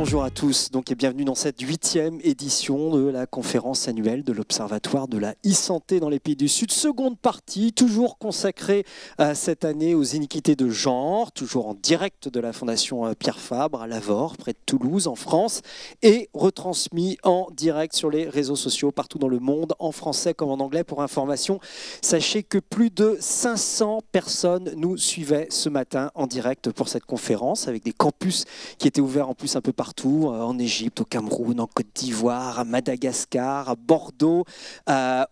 Bonjour à tous donc, et bienvenue dans cette 8e édition de la conférence annuelle de l'Observatoire de la e-santé dans les pays du Sud. Seconde partie, toujours consacrée cette année aux iniquités de genre, toujours en direct de la Fondation Pierre Fabre à Lavore, près de Toulouse, en France, et retransmis en direct sur les réseaux sociaux partout dans le monde, en français comme en anglais. Pour information, sachez que plus de 500 personnes nous suivaient ce matin en direct pour cette conférence, avec des campus qui étaient ouverts en plus un peu partout, en Égypte, au Cameroun, en Côte d'Ivoire, à Madagascar, à Bordeaux,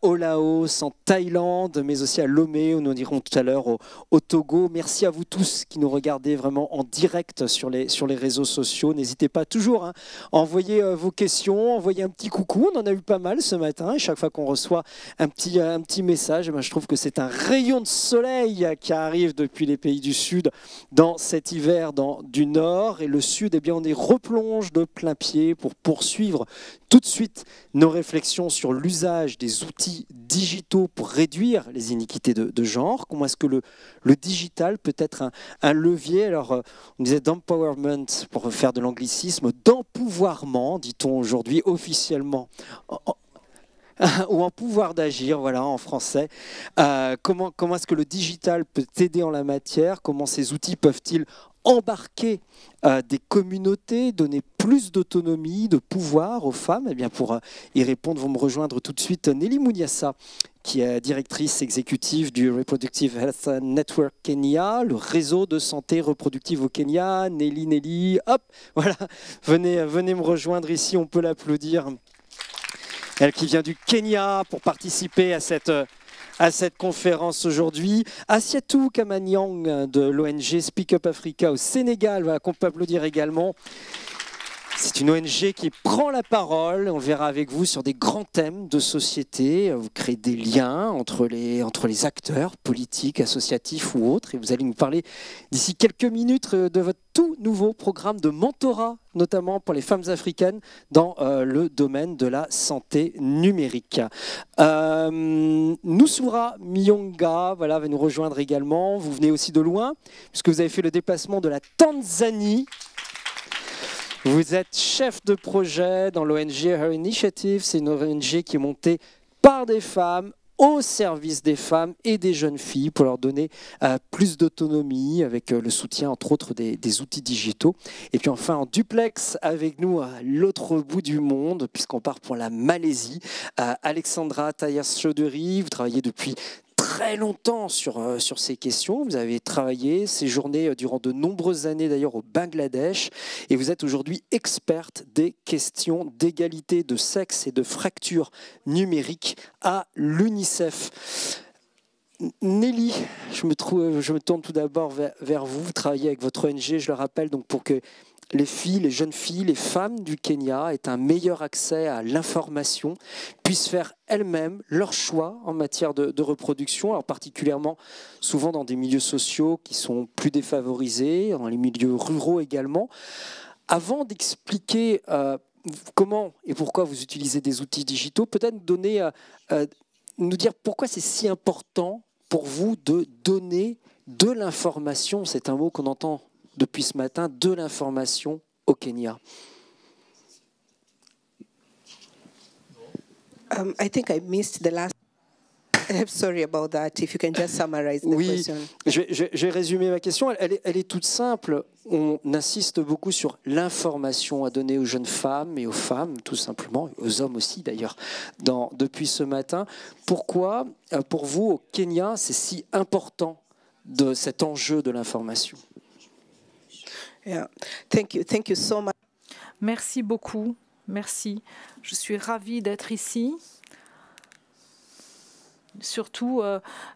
au Laos, en Thaïlande, mais aussi à Lomé, où nous irons tout à l'heure au Togo. Merci à vous tous qui nous regardez vraiment en direct sur les réseaux sociaux. N'hésitez pas toujours à envoyer vos questions, envoyer un petit coucou. On en a eu pas mal ce matin, et chaque fois qu'on reçoit un petit message, je trouve que c'est un rayon de soleil qui arrive depuis les pays du Sud dans cet hiver du Nord. Et le Sud, eh bien, on y replonge de plein pied pour poursuivre tout de suite nos réflexions sur l'usage des outils digitaux pour réduire les iniquités de genre. Comment est-ce que le digital peut être un levier, alors on disait d'empowerment pour faire de l'anglicisme, d'empouvoirment, dit-on aujourd'hui officiellement, ou en pouvoir d'agir, voilà, en français. Comment est-ce que le digital peut aider en la matière? Comment ces outils peuvent-ils embarquer des communautés, donner plus d'autonomie, de pouvoir aux femmes? Eh bien, pour y répondre, vont me rejoindre tout de suite Nelly Munyassa, qui est directrice exécutive du Reproductive Health Network Kenya, le réseau de santé reproductive au Kenya. Nelly, hop, voilà, venez me rejoindre ici, on peut l'applaudir. Elle qui vient du Kenya pour participer à cette conférence aujourd'hui. Asiatou Kamanyang de l'ONG Speak Up Africa au Sénégal, voilà, qu'on peut applaudir également. C'est une ONG qui prend la parole, on verra avec vous, sur des grands thèmes de société. Vous créez des liens entre les acteurs politiques, associatifs ou autres. Et vous allez nous parler d'ici quelques minutes de votre tout nouveau programme de mentorat, notamment pour les femmes africaines dans le domaine de la santé numérique. Nusura Miyonga, voilà, va nous rejoindre également. Vous venez aussi de loin, puisque vous avez fait le déplacement de la Tanzanie. Vous êtes chef de projet dans l'ONG Her Initiative. C'est une ONG qui est montée par des femmes au service des femmes et des jeunes filles pour leur donner plus d'autonomie avec le soutien, entre autres, des outils digitaux. Et puis enfin, en duplex avec nous à l'autre bout du monde, puisqu'on part pour la Malaisie, Alexandra Tayas-Chaudhuri. Vous travaillez depuis très longtemps sur ces questions. Vous avez travaillé, séjourné durant de nombreuses années d'ailleurs au Bangladesh, et vous êtes aujourd'hui experte des questions d'égalité de sexe et de fracture numérique à l'UNICEF. Nelly, je me tourne tout d'abord vers vous. Vous travaillez avec votre ONG, je le rappelle, donc pour que les filles, les jeunes filles, les femmes du Kenya aient un meilleur accès à l'information, puissent faire elles-mêmes leur choix en matière de reproduction, alors particulièrement souvent dans des milieux sociaux qui sont plus défavorisés, dans les milieux ruraux également. Avant d'expliquer comment et pourquoi vous utilisez des outils digitaux, peut-être nous dire pourquoi c'est si important pour vous de donner de l'information, c'est un mot qu'on entend depuis ce matin, de l'information au Kenya. I think I missed the last. I'm sorry about that. If you can just summarize the question. Je vais résumer ma question. Elle est toute simple. On insiste beaucoup sur l'information à donner aux jeunes femmes et aux femmes, tout simplement, aux hommes aussi d'ailleurs, depuis ce matin. Pourquoi, pour vous, au Kenya, c'est si important de cet enjeu de l'information? Yeah. Thank you so much. Merci beaucoup. Merci. Je suis ravie d'être ici. Surtout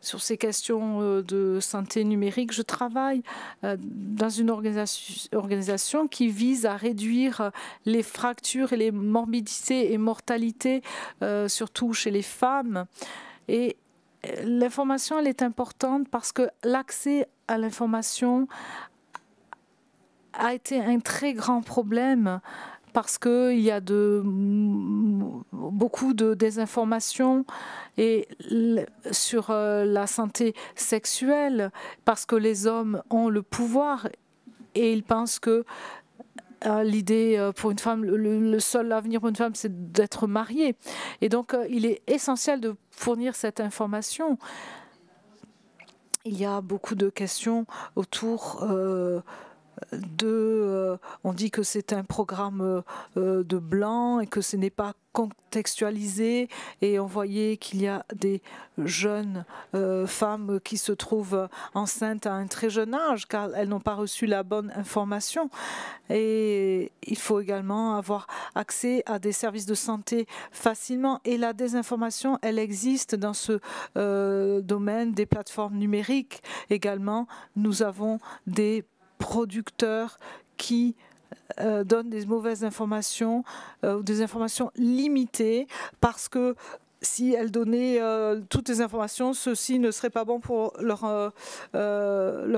sur ces questions de santé numérique. Je travaille dans une organisation qui vise à réduire les fractures et les morbidités et mortalités, surtout chez les femmes. Et l'information, elle est importante parce que l'accès à l'information a été un très grand problème parce qu'il y a beaucoup de désinformation et sur la santé sexuelle, parce que les hommes ont le pouvoir et ils pensent que l'idée pour une femme, le seul avenir pour une femme, c'est d'être mariée. Et donc, il est essentiel de fournir cette information. Il y a beaucoup de questions autour on dit que c'est un programme de blanc et que ce n'est pas contextualisé, et on voyait qu'il y a des jeunes femmes qui se trouvent enceintes à un très jeune âge car elles n'ont pas reçu la bonne information. Et il faut également avoir accès à des services de santé facilement, et la désinformation, elle existe dans ce domaine des plateformes numériques également. Nous avons des producteurs qui donnent des mauvaises informations, des informations limitées, parce que si elles donnaient toutes les informations, ceci ne serait pas bon pour leur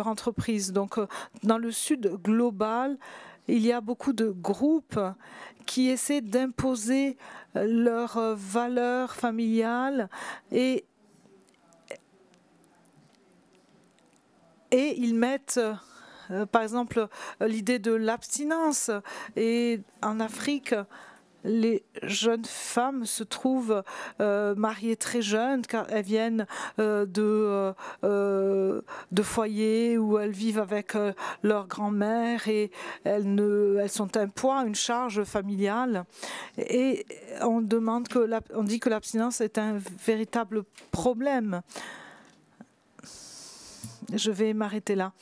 entreprise. Donc, dans le sud global, il y a beaucoup de groupes qui essaient d'imposer leurs valeurs familiales et ils mettent par exemple l'idée de l'abstinence. Et en Afrique, les jeunes femmes se trouvent mariées très jeunes car elles viennent de foyers où elles vivent avec leur grand-mère, et elles sont un poids, une charge familiale. Et on dit que l'abstinence est un véritable problème. Je vais m'arrêter là.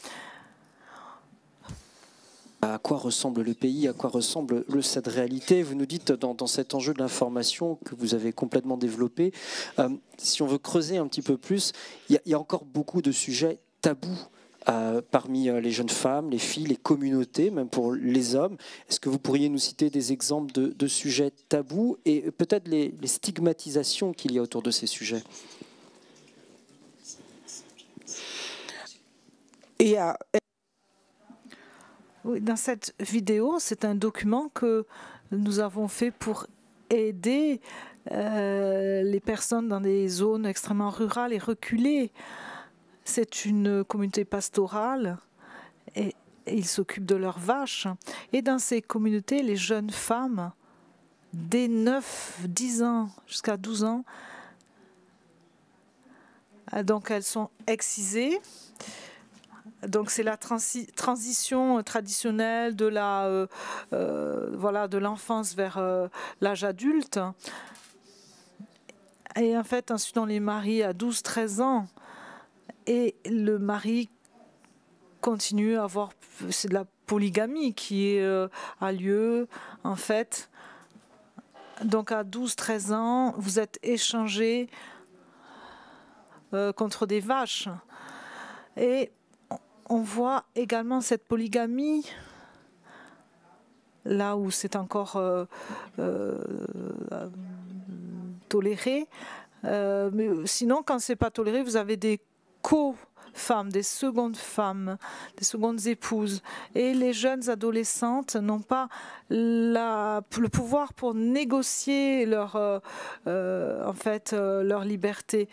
À quoi ressemble le pays, à quoi ressemble cette réalité? Vous nous dites dans cet enjeu de l'information que vous avez complètement développé, si on veut creuser un petit peu plus, il y a encore beaucoup de sujets tabous parmi les jeunes femmes, les filles, les communautés, même pour les hommes. Est-ce que vous pourriez nous citer des exemples de sujets tabous et peut-être les stigmatisations qu'il y a autour de ces sujets? Oui, dans cette vidéo, c'est un document que nous avons fait pour aider les personnes dans des zones extrêmement rurales et reculées. C'est une communauté pastorale et ils s'occupent de leurs vaches. Et dans ces communautés, les jeunes femmes, dès 9, 10 ans jusqu'à 12 ans, donc elles sont excisées. Donc c'est la transition traditionnelle de de l'enfance vers l'âge adulte. Et en fait, ensuite on les marie à 12-13 ans. Et le mari continue à avoir... C'est de la polygamie qui a lieu, en fait. Donc à 12-13 ans, vous êtes échangés contre des vaches. Et on voit également cette polygamie là où c'est encore toléré. Mais sinon, quand c'est pas toléré, vous avez des co-femmes, des secondes femmes, des secondes épouses. Et les jeunes adolescentes n'ont pas le pouvoir pour négocier leur liberté.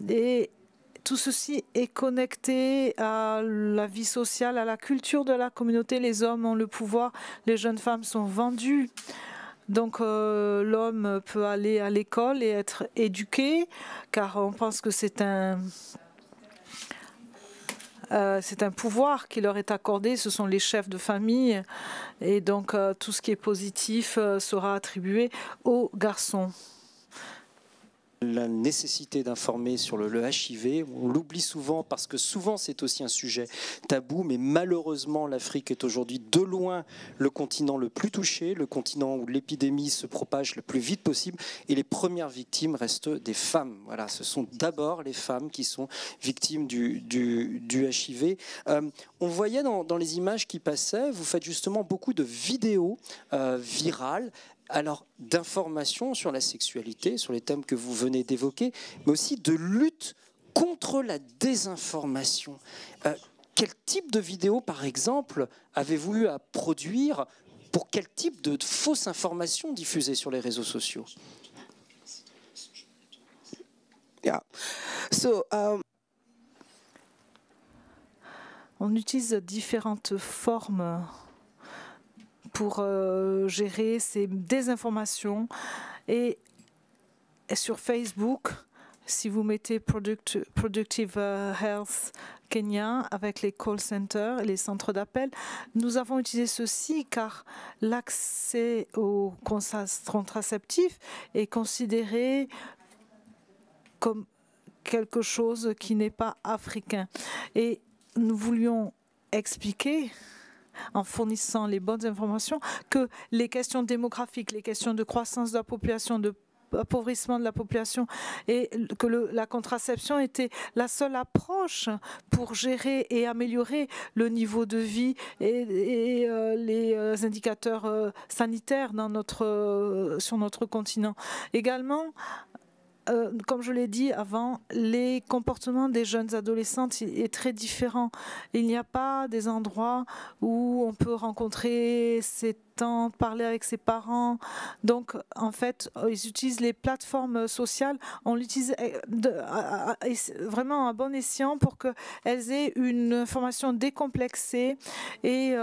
Et tout ceci est connecté à la vie sociale, à la culture de la communauté. Les hommes ont le pouvoir, les jeunes femmes sont vendues. Donc l'homme peut aller à l'école et être éduqué, car on pense que c'est un pouvoir qui leur est accordé, ce sont les chefs de famille. Et donc tout ce qui est positif sera attribué aux garçons. La nécessité d'informer sur le HIV, on l'oublie souvent parce que souvent c'est aussi un sujet tabou, mais malheureusement l'Afrique est aujourd'hui de loin le continent le plus touché, le continent où l'épidémie se propage le plus vite possible, et les premières victimes restent des femmes. Voilà, ce sont d'abord les femmes qui sont victimes du HIV. On voyait dans les images qui passaient, vous faites justement beaucoup de vidéos virales, alors d'informations sur la sexualité, sur les thèmes que vous venez d'évoquer, mais aussi de lutte contre la désinformation. Quel type de vidéo, par exemple, avez-vous eu à produire pour quel type de fausses informations diffusées sur les réseaux sociaux? Yeah. So, on utilise différentes formes pour gérer ces désinformations. Et sur Facebook, si vous mettez Productive Health Kenya avec les call centers et les centres d'appel, nous avons utilisé ceci car l'accès aux contraceptifs est considéré comme quelque chose qui n'est pas africain. Et nous voulions expliquer, en fournissant les bonnes informations, que les questions démographiques, les questions de croissance de la population, de appauvrissement de la population et que la contraception était la seule approche pour gérer et améliorer le niveau de vie et les indicateurs sanitaires sur notre continent. Également, comme je l'ai dit avant, les comportements des jeunes adolescents est très différent. Il n'y a pas des endroits où on peut rencontrer ses tantes, parler avec ses parents. Donc, en fait, ils utilisent les plateformes sociales. On l'utilise vraiment à bon escient pour qu'elles aient une information décomplexée et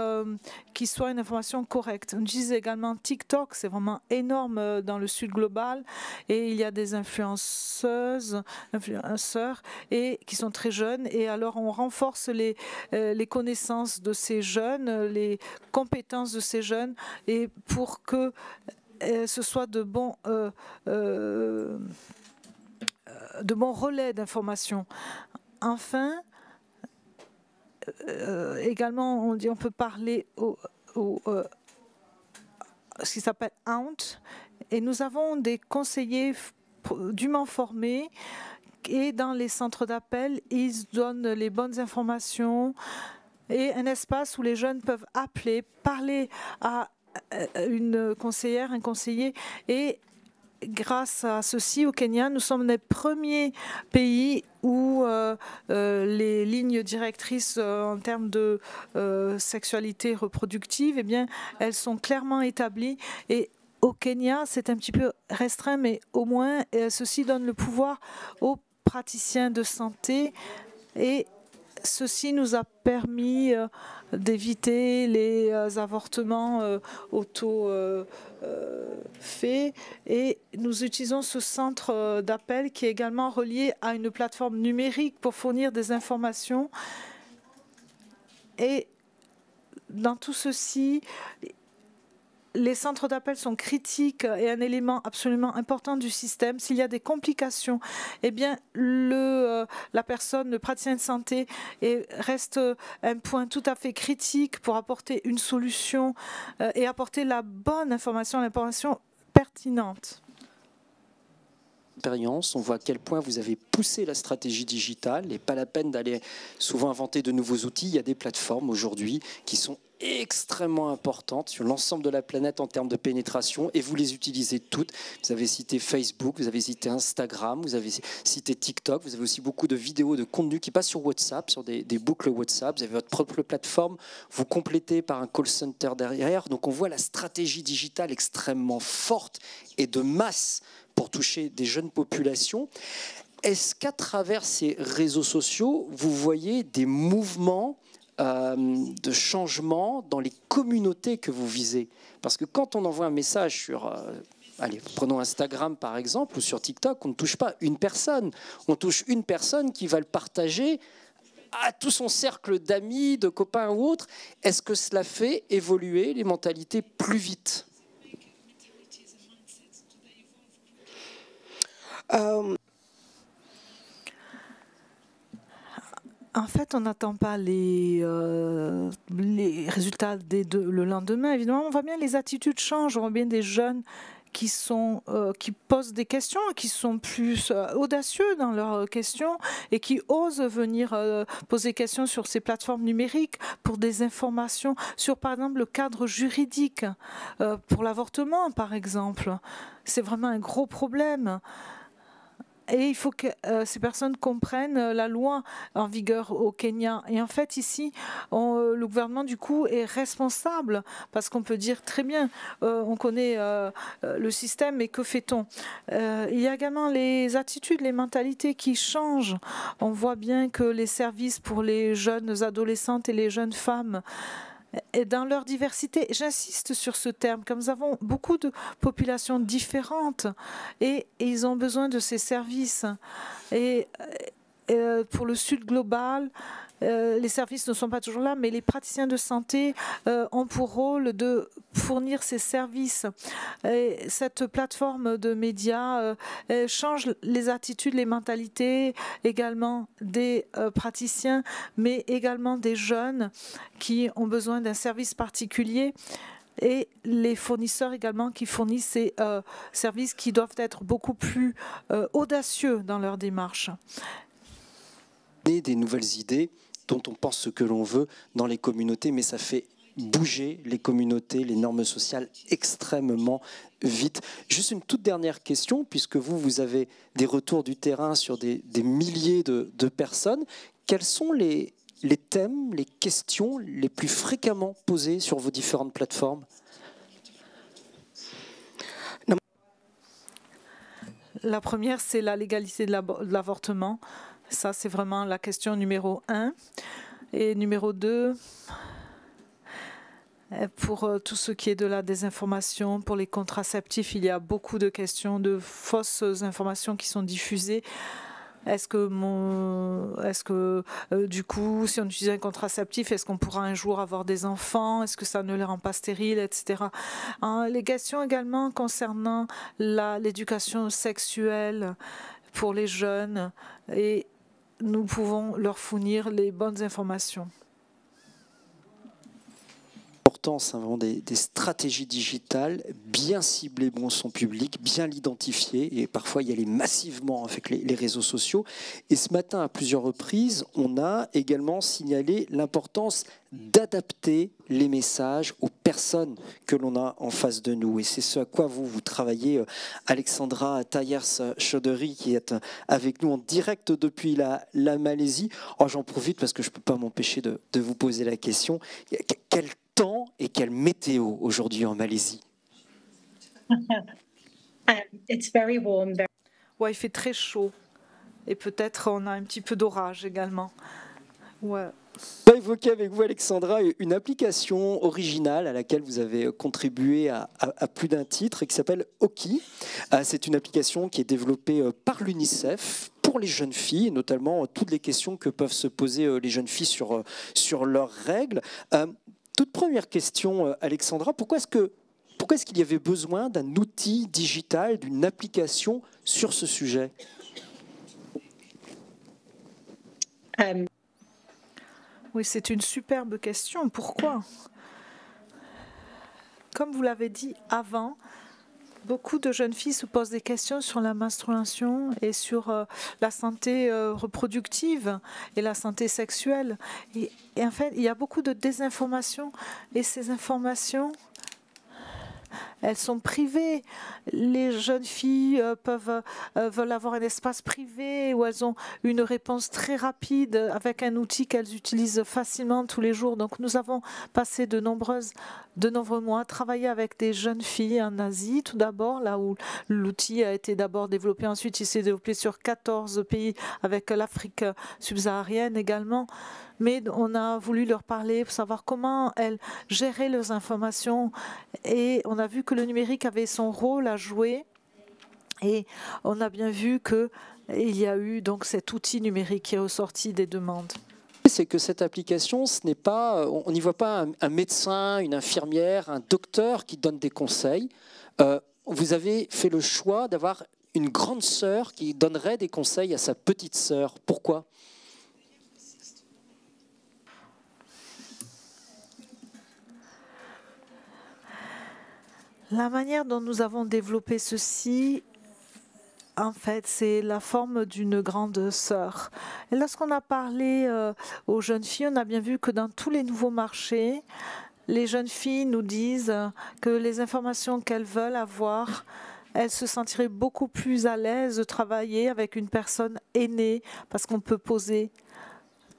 qui soit une information correcte. On utilise également TikTok, c'est vraiment énorme dans le sud global. Et il y a des influenceurs et qui sont très jeunes. Et alors, on renforce les connaissances de ces jeunes, les compétences de ces jeunes, et pour que ce soit de bons relais d'information. Enfin, également, on peut parler ce qui s'appelle HOUNT, et nous avons des conseillers dûment formés, et dans les centres d'appel, ils donnent les bonnes informations et un espace où les jeunes peuvent appeler, parler à une conseillère, un conseiller. Et grâce à ceci, au Kenya, nous sommes les premiers pays où les lignes directrices en termes de sexualité reproductive, eh bien, elles sont clairement établies. Et au Kenya, c'est un petit peu restreint, mais au moins, ceci donne le pouvoir aux praticiens de santé, et ceci nous a permis d'éviter les avortements auto-faits, et nous utilisons ce centre d'appel qui est également relié à une plateforme numérique pour fournir des informations. Et dans tout ceci, les centres d'appel sont critiques et un élément absolument important du système. S'il y a des complications, eh bien, la personne, le praticien de santé, reste un point tout à fait critique pour apporter une solution et apporter la bonne information, l'information pertinente. On voit à quel point vous avez poussé la stratégie digitale, et pas la peine d'aller souvent inventer de nouveaux outils. Il y a des plateformes aujourd'hui qui sont extrêmement importantes sur l'ensemble de la planète en termes de pénétration, et vous les utilisez toutes. Vous avez cité Facebook, vous avez cité Instagram, vous avez cité TikTok, vous avez aussi beaucoup de vidéos, de contenu qui passent sur WhatsApp, sur des boucles WhatsApp. Vous avez votre propre plateforme, vous complétez par un call center derrière. Donc on voit la stratégie digitale extrêmement forte et de masse pour toucher des jeunes populations. Est-ce qu'à travers ces réseaux sociaux, vous voyez des mouvements de changement dans les communautés que vous visez? Parce que quand on envoie un message sur, allez, prenons Instagram par exemple, ou sur TikTok, on ne touche pas une personne. On touche une personne qui va le partager à tout son cercle d'amis, de copains ou autres. Est-ce que cela fait évoluer les mentalités plus vite? En fait, on n'attend pas les résultats le lendemain. Évidemment, on voit bien les attitudes changent. On voit bien des jeunes qui posent des questions, qui sont plus audacieux dans leurs questions et qui osent venir poser des questions sur ces plateformes numériques pour des informations sur, par exemple, le cadre juridique pour l'avortement, par exemple. C'est vraiment un gros problème. Et il faut que ces personnes comprennent la loi en vigueur au Kenya. Et en fait, ici, le gouvernement, du coup, est responsable, parce qu'on peut dire très bien, on connaît le système, mais que fait-on? Il y a également les attitudes, les mentalités qui changent. On voit bien que les services pour les jeunes adolescentes et les jeunes femmes et dans leur diversité. J'insiste sur ce terme, comme nous avons beaucoup de populations différentes et ils ont besoin de ces services. Et pour le Sud global, les services ne sont pas toujours là, mais les praticiens de santé ont pour rôle de fournir ces services. Et cette plateforme de médias change les attitudes, les mentalités également des praticiens, mais également des jeunes qui ont besoin d'un service particulier. Et les fournisseurs également qui fournissent ces services qui doivent être beaucoup plus audacieux dans leur démarche. Des nouvelles idées dont on pense ce que l'on veut dans les communautés, mais ça fait bouger les communautés, les normes sociales extrêmement vite. Juste une toute dernière question, puisque vous avez des retours du terrain sur des milliers de personnes. Quels sont les thèmes, les questions les plus fréquemment posées sur vos différentes plateformes? La première, c'est la légalité de l'avortement. Ça, c'est vraiment la question numéro 1. Et numéro 2, pour tout ce qui est de la désinformation, pour les contraceptifs, il y a beaucoup de questions de fausses informations qui sont diffusées. Est-ce que du coup, si on utilise un contraceptif, est-ce qu'on pourra un jour avoir des enfants? Est-ce que ça ne les rend pas stériles, etc. Les questions également concernant l'éducation sexuelle pour les jeunes, et nous pouvons leur fournir les bonnes informations. C'est vraiment des stratégies digitales bien ciblées bon son public, bien l'identifier, et parfois y aller massivement avec les réseaux sociaux. Et ce matin, à plusieurs reprises, on a également signalé l'importance d'adapter les messages aux personnes que l'on a en face de nous. Et c'est ce à quoi vous travaillez, Alexandra Tayers-Chaudhary, qui est avec nous en direct depuis la Malaisie. Oh, j'en profite parce que je ne peux pas m'empêcher de vous poser la question. Quel temps et quelle météo aujourd'hui en Malaisie? It's very warm. Ouais, il fait très chaud. Et peut-être on a un petit peu d'orage également. Ouais. On va évoquer avec vous, Alexandra, une application originale à laquelle vous avez contribué à plus d'un titre et qui s'appelle Oki. C'est une application qui est développée par l'UNICEF pour les jeunes filles, et notamment toutes les questions que peuvent se poser les jeunes filles sur leurs règles. Toute première question, Alexandra, pourquoi est-ce qu'il y avait besoin d'un outil digital, d'une application sur ce sujet? Oui, c'est une superbe question. Pourquoi? Comme vous l'avez dit avant, beaucoup de jeunes filles se posent des questions sur la menstruation et sur la santé reproductive et la santé sexuelle. Et en fait, il y a beaucoup de désinformation, et ces informations, elles sont privées. Les jeunes filles veulent avoir un espace privé où elles ont une réponse très rapide avec un outil qu'elles utilisent facilement tous les jours. Donc nous avons passé de nombreux mois à travailler avec des jeunes filles en Asie, tout d'abord, là où l'outil a été d'abord développé. Ensuite, il s'est développé sur 14 pays avec l'Afrique subsaharienne également. Mais on a voulu leur parler pour savoir comment elles géraient leurs informations. Et on a vu que le numérique avait son rôle à jouer. Et on a bien vu qu'il y a eu donc cet outil numérique qui est ressorti des demandes. C'est que cette application, on n'y voit pas un médecin, une infirmière, un docteur qui donne des conseils. Vous avez fait le choix d'avoir une grande sœur qui donnerait des conseils à sa petite sœur. Pourquoi ? La manière dont nous avons développé ceci, en fait, c'est la forme d'une grande sœur. Et lorsqu'on a parlé aux jeunes filles, on a bien vu que dans tous les nouveaux marchés, les jeunes filles nous disent que les informations qu'elles veulent avoir, elles se sentiraient beaucoup plus à l'aise de travailler avec une personne aînée, parce qu'on peut poser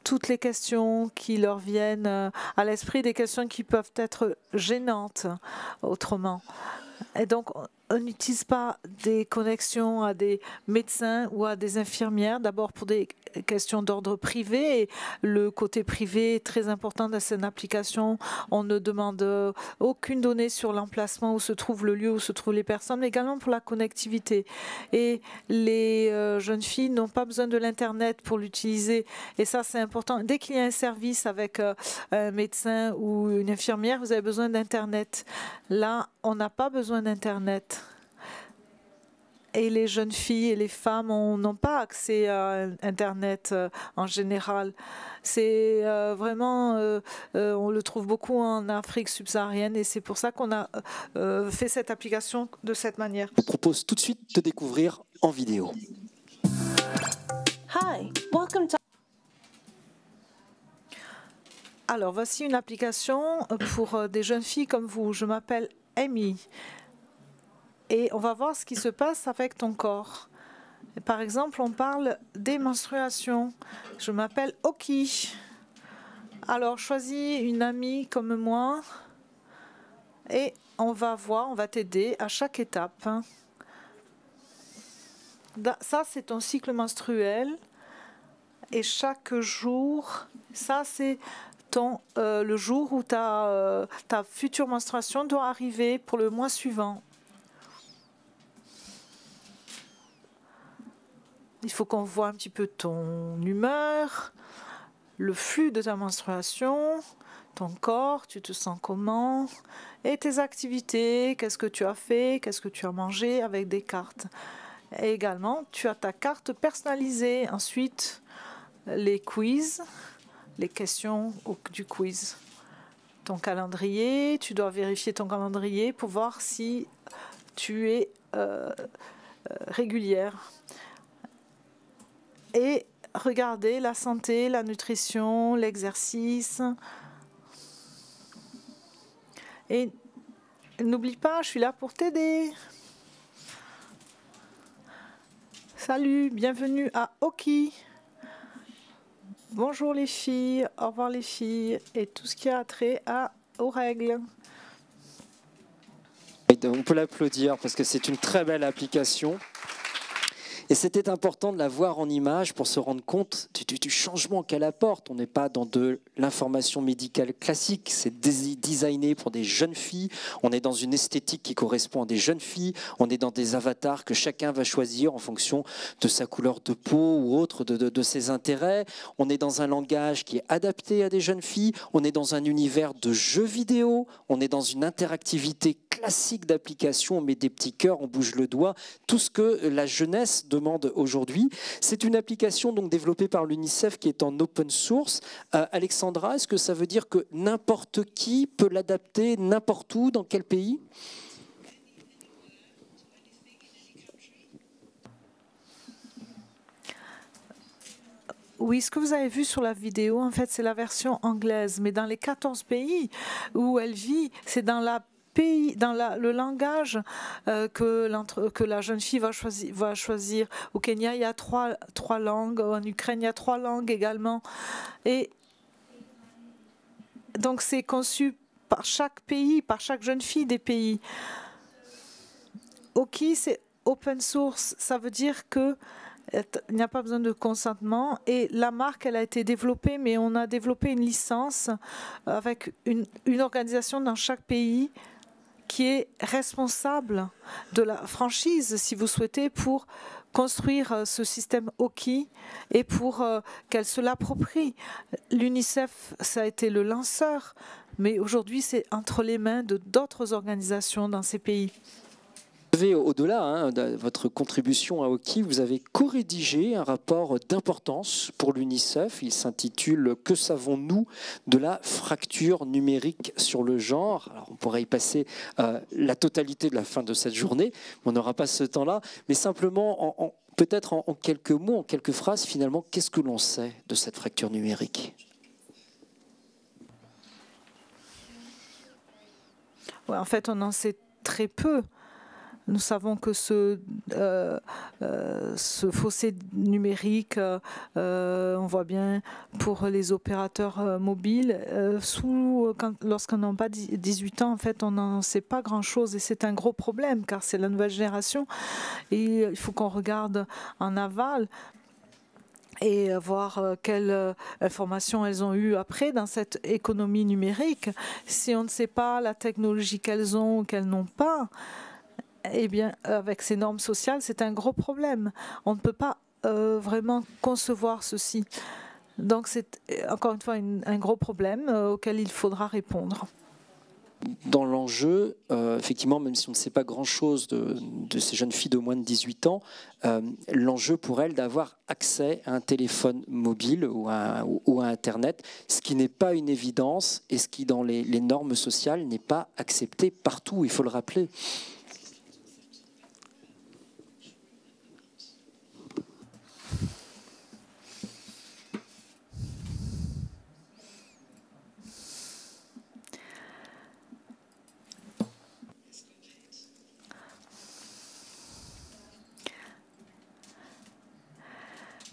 toutes les questions qui leur viennent à l'esprit, des questions qui peuvent être gênantes autrement. Et donc, on n'utilise pas des connexions à des médecins ou à des infirmières, d'abord pour des questions d'ordre privé. Et le côté privé est très important dans cette application. On ne demande aucune donnée sur l'emplacement où se trouve le lieu, où se trouvent les personnes, mais également pour la connectivité. Et les jeunes filles n'ont pas besoin de l'Internet pour l'utiliser. Et ça, c'est important. Dès qu'il y a un service avec un médecin ou une infirmière, vous avez besoin d'Internet. Là, on n'a pas besoin d'Internet. Et les jeunes filles et les femmes n'ont pas accès à Internet en général. C'est vraiment, on le trouve beaucoup en Afrique subsaharienne et c'est pour ça qu'on a fait cette application de cette manière. Je vous propose tout de suite de découvrir en vidéo. Hi, welcome to... Alors, voici une application pour des jeunes filles comme vous. Je m'appelle Amy. Et on va voir ce qui se passe avec ton corps. Par exemple, on parle des menstruations. Je m'appelle Oki. Alors, choisis une amie comme moi et on va voir, on va t'aider à chaque étape. Ça, c'est ton cycle menstruel. Et chaque jour, ça, c'est le jour où ta future menstruation doit arriver pour le mois suivant. Il faut qu'on voit un petit peu ton humeur, le flux de ta menstruation, ton corps, tu te sens comment, et tes activités, qu'est-ce que tu as fait, qu'est-ce que tu as mangé avec des cartes. Et également, tu as ta carte personnalisée. Ensuite, les quiz, les questions du quiz. Ton calendrier, tu dois vérifier ton calendrier pour voir si tu es régulière. Et regardez la santé, la nutrition, l'exercice. Et n'oublie pas, je suis là pour t'aider. Salut, bienvenue à Oki. Bonjour les filles, au revoir les filles et tout ce qui a trait aux règles. On peut l'applaudir parce que c'est une très belle application. Et c'était important de la voir en image pour se rendre compte du changement qu'elle apporte. On n'est pas dans de l'information médicale classique, c'est designé pour des jeunes filles. On est dans une esthétique qui correspond à des jeunes filles. On est dans des avatars que chacun va choisir en fonction de sa couleur de peau ou autre, de ses intérêts. On est dans un langage qui est adapté à des jeunes filles. On est dans un univers de jeux vidéo. On est dans une interactivité classique d'application. On met des petits cœurs, on bouge le doigt. Tout ce que la jeunesse demande aujourd'hui. C'est une application donc développée par l'UNICEF qui est en open source. Alexandra, est-ce que ça veut dire que n'importe qui peut l'adapter n'importe où, dans quel pays ? Oui, ce que vous avez vu sur la vidéo, en fait, c'est la version anglaise. Mais dans les 14 pays où elle vit, c'est dans le langage que la jeune fille va choisir. Au Kenya, il y a trois langues. En Ukraine, il y a 3 langues également. Et donc, c'est conçu par chaque pays, par chaque jeune fille des pays. Oki, c'est open source. Ça veut dire que il n'y a pas besoin de consentement et la marque, elle a été développée, mais on a développé une licence avec une organisation dans chaque pays qui est responsable de la franchise, si vous souhaitez, pour construire ce système Oki et pour qu'elle se l'approprie. L'UNICEF, ça a été le lanceur, mais aujourd'hui, c'est entre les mains de d'autres organisations dans ces pays. Au-delà de votre contribution à Oki, vous avez co-rédigé un rapport d'importance pour l'UNICEF. Il s'intitule « Que savons-nous de la fracture numérique sur le genre ?» Alors, on pourrait y passer la totalité de la fin de cette journée, mais on n'aura pas ce temps-là. Mais simplement, peut-être en quelques mots, en quelques phrases, finalement, qu'est-ce que l'on sait de cette fracture numérique ? Ouais, en fait, on en sait très peu. Nous savons que ce fossé numérique, on voit bien pour les opérateurs mobiles, lorsqu'on n'a pas 18 ans, en fait, on n'en sait pas grand-chose et c'est un gros problème car c'est la nouvelle génération et il faut qu'on regarde en aval et voir quelles informations elles ont eues après dans cette économie numérique. Si on ne sait pas la technologie qu'elles ont ou qu'elles n'ont pas, eh bien, avec ces normes sociales, c'est un gros problème. On ne peut pas vraiment concevoir ceci. Donc, c'est encore une fois un gros problème auquel il faudra répondre. Dans l'enjeu, effectivement, même si on ne sait pas grand-chose de ces jeunes filles de moins de 18 ans, l'enjeu pour elles d'avoir accès à un téléphone mobile ou à Internet, ce qui n'est pas une évidence et ce qui, dans les normes sociales, n'est pas accepté partout, il faut le rappeler.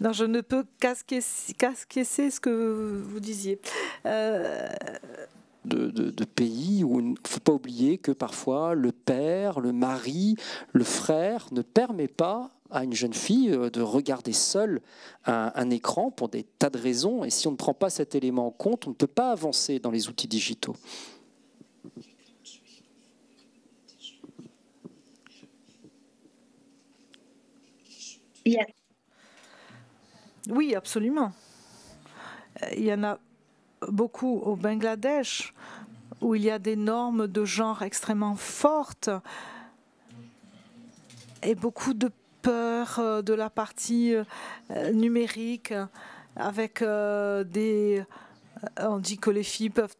Non, je ne peux qu'acquiescer ce que vous disiez. De pays où il ne faut pas oublier que parfois le père, le mari, le frère ne permet pas à une jeune fille de regarder seule un écran pour des tas de raisons. Et si on ne prend pas cet élément en compte, on ne peut pas avancer dans les outils digitaux. Yeah. Oui, absolument. Il y en a beaucoup au Bangladesh où il y a des normes de genre extrêmement fortes et beaucoup de peur de la partie numérique avec on dit que les filles peuvent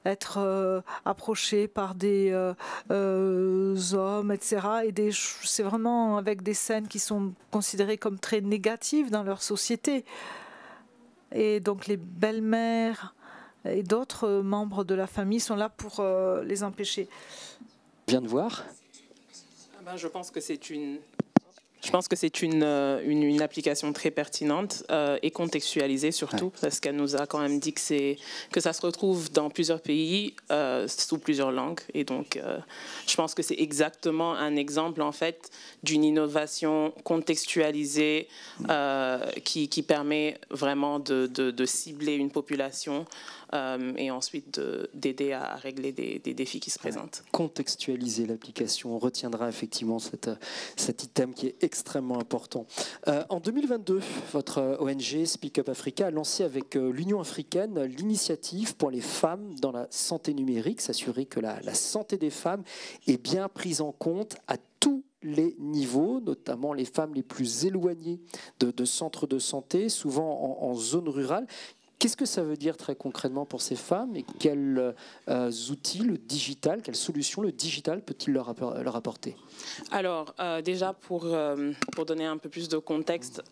être approchées par des hommes, etc. Et c'est vraiment avec des scènes qui sont considérées comme très négatives dans leur société. Et donc les belles-mères et d'autres membres de la famille sont là pour les empêcher. Je viens de voir. Je pense que c'est une application très pertinente et contextualisée surtout, parce qu'elle nous a quand même dit que ça se retrouve dans plusieurs pays sous plusieurs langues. Et donc, je pense que c'est exactement un exemple en fait d'une innovation contextualisée qui permet vraiment de cibler une population et ensuite d'aider à régler des défis qui se présentent. Contextualiser l'application, on retiendra effectivement cet item qui est extrêmement important. En 2022, votre ONG Speak Up Africa a lancé avec l'Union africaine l'initiative pour les femmes dans la santé numérique, s'assurer que la santé des femmes est bien prise en compte à tous les niveaux, notamment les femmes les plus éloignées de centres de santé, souvent en zone rurale. Qu'est-ce que ça veut dire très concrètement pour ces femmes et quels outils le digital, quelles solutions le digital peut-il leur apporter? Alors, déjà, pour donner un peu plus de contexte,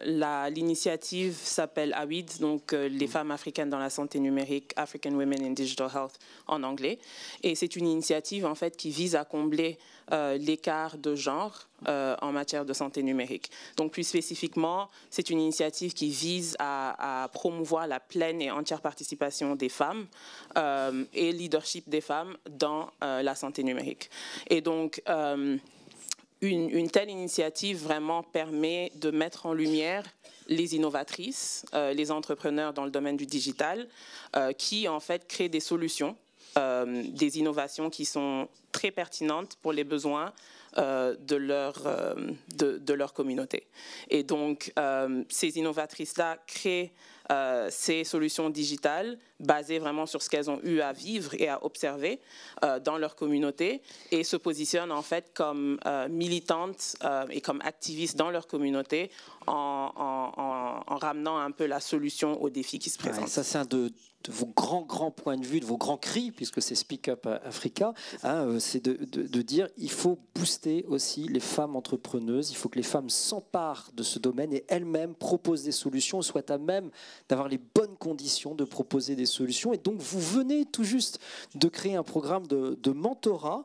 l'initiative s'appelle AWID, donc les femmes africaines dans la santé numérique, African Women in Digital Health en anglais. Et c'est une initiative en fait qui vise à combler l'écart de genre en matière de santé numérique. Donc plus spécifiquement, c'est une initiative qui vise à promouvoir la pleine et entière participation des femmes et leadership des femmes dans la santé numérique. Et donc, une telle initiative vraiment permet de mettre en lumière les innovatrices, les entrepreneurs dans le domaine du digital, qui en fait créent des solutions, des innovations qui sont très pertinentes pour les besoins de leur communauté. Et donc, ces innovatrices-là créent ces solutions digitales basées vraiment sur ce qu'elles ont eu à vivre et à observer dans leur communauté et se positionnent en fait comme militantes et comme activistes dans leur communauté en ramenant un peu la solution aux défis qui se présentent. Ouais, ça, c'est un de vos grands points de vue, de vos grands cris, puisque c'est Speak Up Africa, hein, c'est de dire il faut booster aussi les femmes entrepreneuses, il faut que les femmes s'emparent de ce domaine et elles-mêmes proposent des solutions, soient à même d'avoir les bonnes conditions de proposer des solutions. Et donc vous venez tout juste de créer un programme de mentorat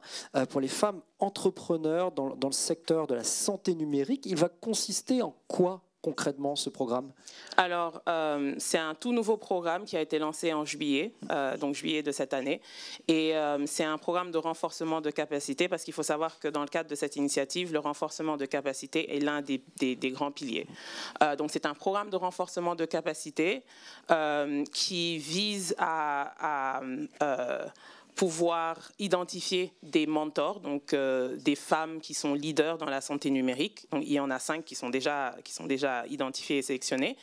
pour les femmes entrepreneurs dans le secteur de la santé numérique. Il va consister en quoi concrètement ce programme? Alors, c'est un tout nouveau programme qui a été lancé en juillet, donc juillet de cette année. Et c'est un programme de renforcement de capacité parce qu'il faut savoir que dans le cadre de cette initiative, le renforcement de capacité est l'un des grands piliers. Donc, c'est un programme de renforcement de capacité qui vise à pouvoir identifier des mentors, donc des femmes qui sont leaders dans la santé numérique. Donc, il y en a 5 qui sont déjà identifiées et sélectionnées.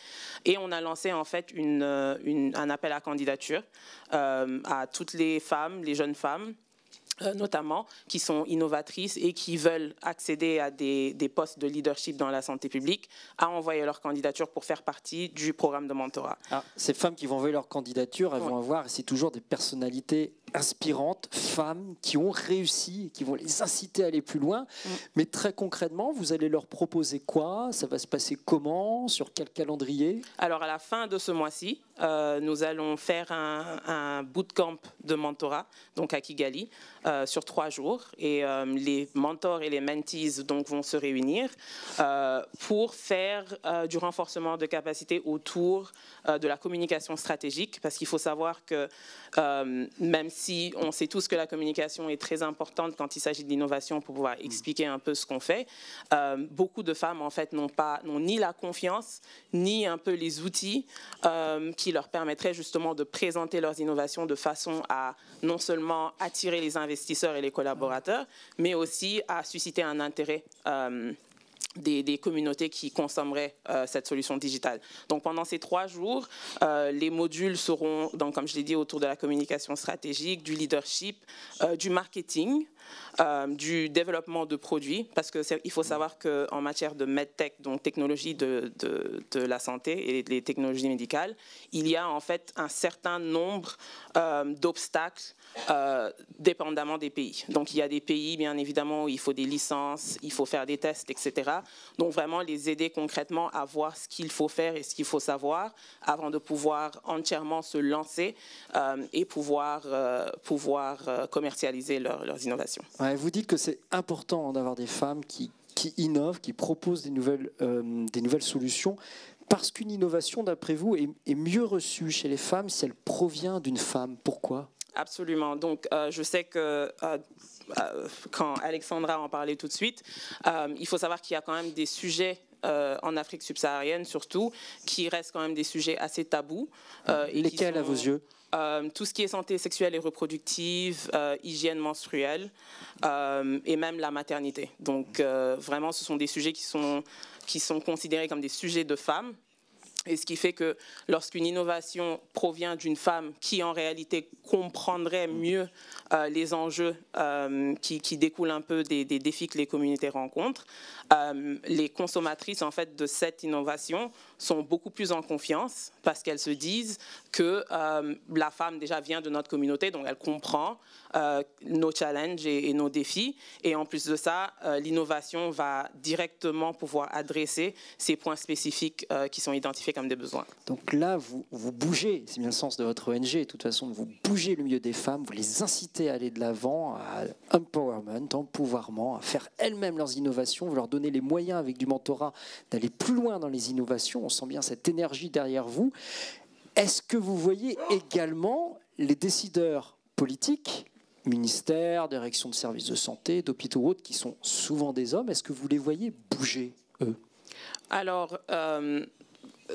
Et on a lancé en fait un appel à candidature à toutes les femmes, les jeunes femmes, notamment, qui sont innovatrices et qui veulent accéder à des postes de leadership dans la santé publique, à envoyer leur candidature pour faire partie du programme de mentorat. Alors, ces femmes qui vont envoyer leur candidature, elles vont avoir, c'est toujours des personnalités inspirantes, femmes qui ont réussi et qui vont les inciter à aller plus loin. Mais très concrètement, vous allez leur proposer quoi? Ça va se passer comment? Sur quel calendrier? Alors, à la fin de ce mois-ci, nous allons faire un bootcamp de mentorat, donc à Kigali, sur 3 jours. Et les mentors et les mentees donc, vont se réunir pour faire du renforcement de capacité autour de la communication stratégique, parce qu'il faut savoir que même si on sait tous que la communication est très importante quand il s'agit de l'innovation pour pouvoir expliquer un peu ce qu'on fait, beaucoup de femmes en fait n'ont ni la confiance ni un peu les outils qui leur permettraient justement de présenter leurs innovations de façon à non seulement attirer les investisseurs et les collaborateurs, mais aussi à susciter un intérêt des communautés qui consommeraient cette solution digitale. Donc pendant ces 3 jours, les modules seront, donc, comme je l'ai dit, autour de la communication stratégique, du leadership, du marketing, du développement de produits, parce qu'il faut savoir qu'en matière de medtech, donc technologie de la santé et les technologies médicales, il y a en fait un certain nombre d'obstacles dépendamment des pays. Donc il y a des pays, bien évidemment, où il faut des licences, il faut faire des tests, etc. Donc vraiment les aider concrètement à voir ce qu'il faut faire et ce qu'il faut savoir avant de pouvoir entièrement se lancer et pouvoir commercialiser leurs innovations. Ouais, vous dites que c'est important d'avoir des femmes qui innovent, qui proposent des nouvelles solutions, parce qu'une innovation, d'après vous, est mieux reçue chez les femmes si elle provient d'une femme. Pourquoi ? Absolument. Donc, je sais que quand Alexandra en parlait tout de suite, il faut savoir qu'il y a quand même des sujets en Afrique subsaharienne, surtout, qui restent quand même des sujets assez tabous. Lesquels, à vos yeux ? Tout ce qui est santé sexuelle et reproductive, hygiène menstruelle et même la maternité. Donc, vraiment, ce sont des sujets qui sont considérés comme des sujets de femmes. Et ce qui fait que lorsqu'une innovation provient d'une femme qui, en réalité, comprendrait mieux les enjeux qui découlent un peu des défis que les communautés rencontrent, les consommatrices, en fait, de cette innovation sont beaucoup plus en confiance parce qu'elles se disent que la femme, déjà, vient de notre communauté, donc elle comprend nos challenges et nos défis. Et en plus de ça, l'innovation va directement pouvoir adresser ces points spécifiques qui sont identifiés comme des besoins. Donc là, vous bougez, c'est bien le sens de votre ONG, de toute façon, vous bougez le milieu des femmes, vous les incitez à aller de l'avant, à empouvoirment, à faire elles-mêmes leurs innovations, vous leur donnez les moyens avec du mentorat d'aller plus loin dans les innovations, on sent bien cette énergie derrière vous. Est-ce que vous voyez également les décideurs politiques, ministères, directions de services de santé, d'hôpitaux ou autres, qui sont souvent des hommes, est-ce que vous les voyez bouger, eux ? Alors,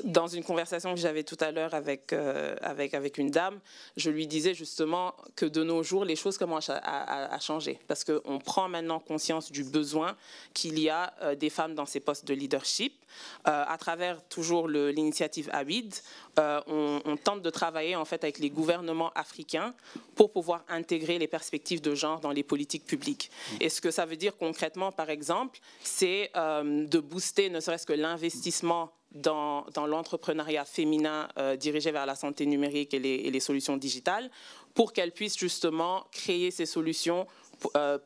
dans une conversation que j'avais tout à l'heure avec une dame, je lui disais justement que de nos jours, les choses commencent à changer parce qu'on prend maintenant conscience du besoin qu'il y a des femmes dans ces postes de leadership. À travers toujours l'initiative AWID, on tente de travailler en fait avec les gouvernements africains pour pouvoir intégrer les perspectives de genre dans les politiques publiques. Et ce que ça veut dire concrètement, par exemple, c'est de booster ne serait-ce que l'investissement dans l'entrepreneuriat féminin dirigé vers la santé numérique et les solutions digitales pour qu'elles puissent justement créer ces solutions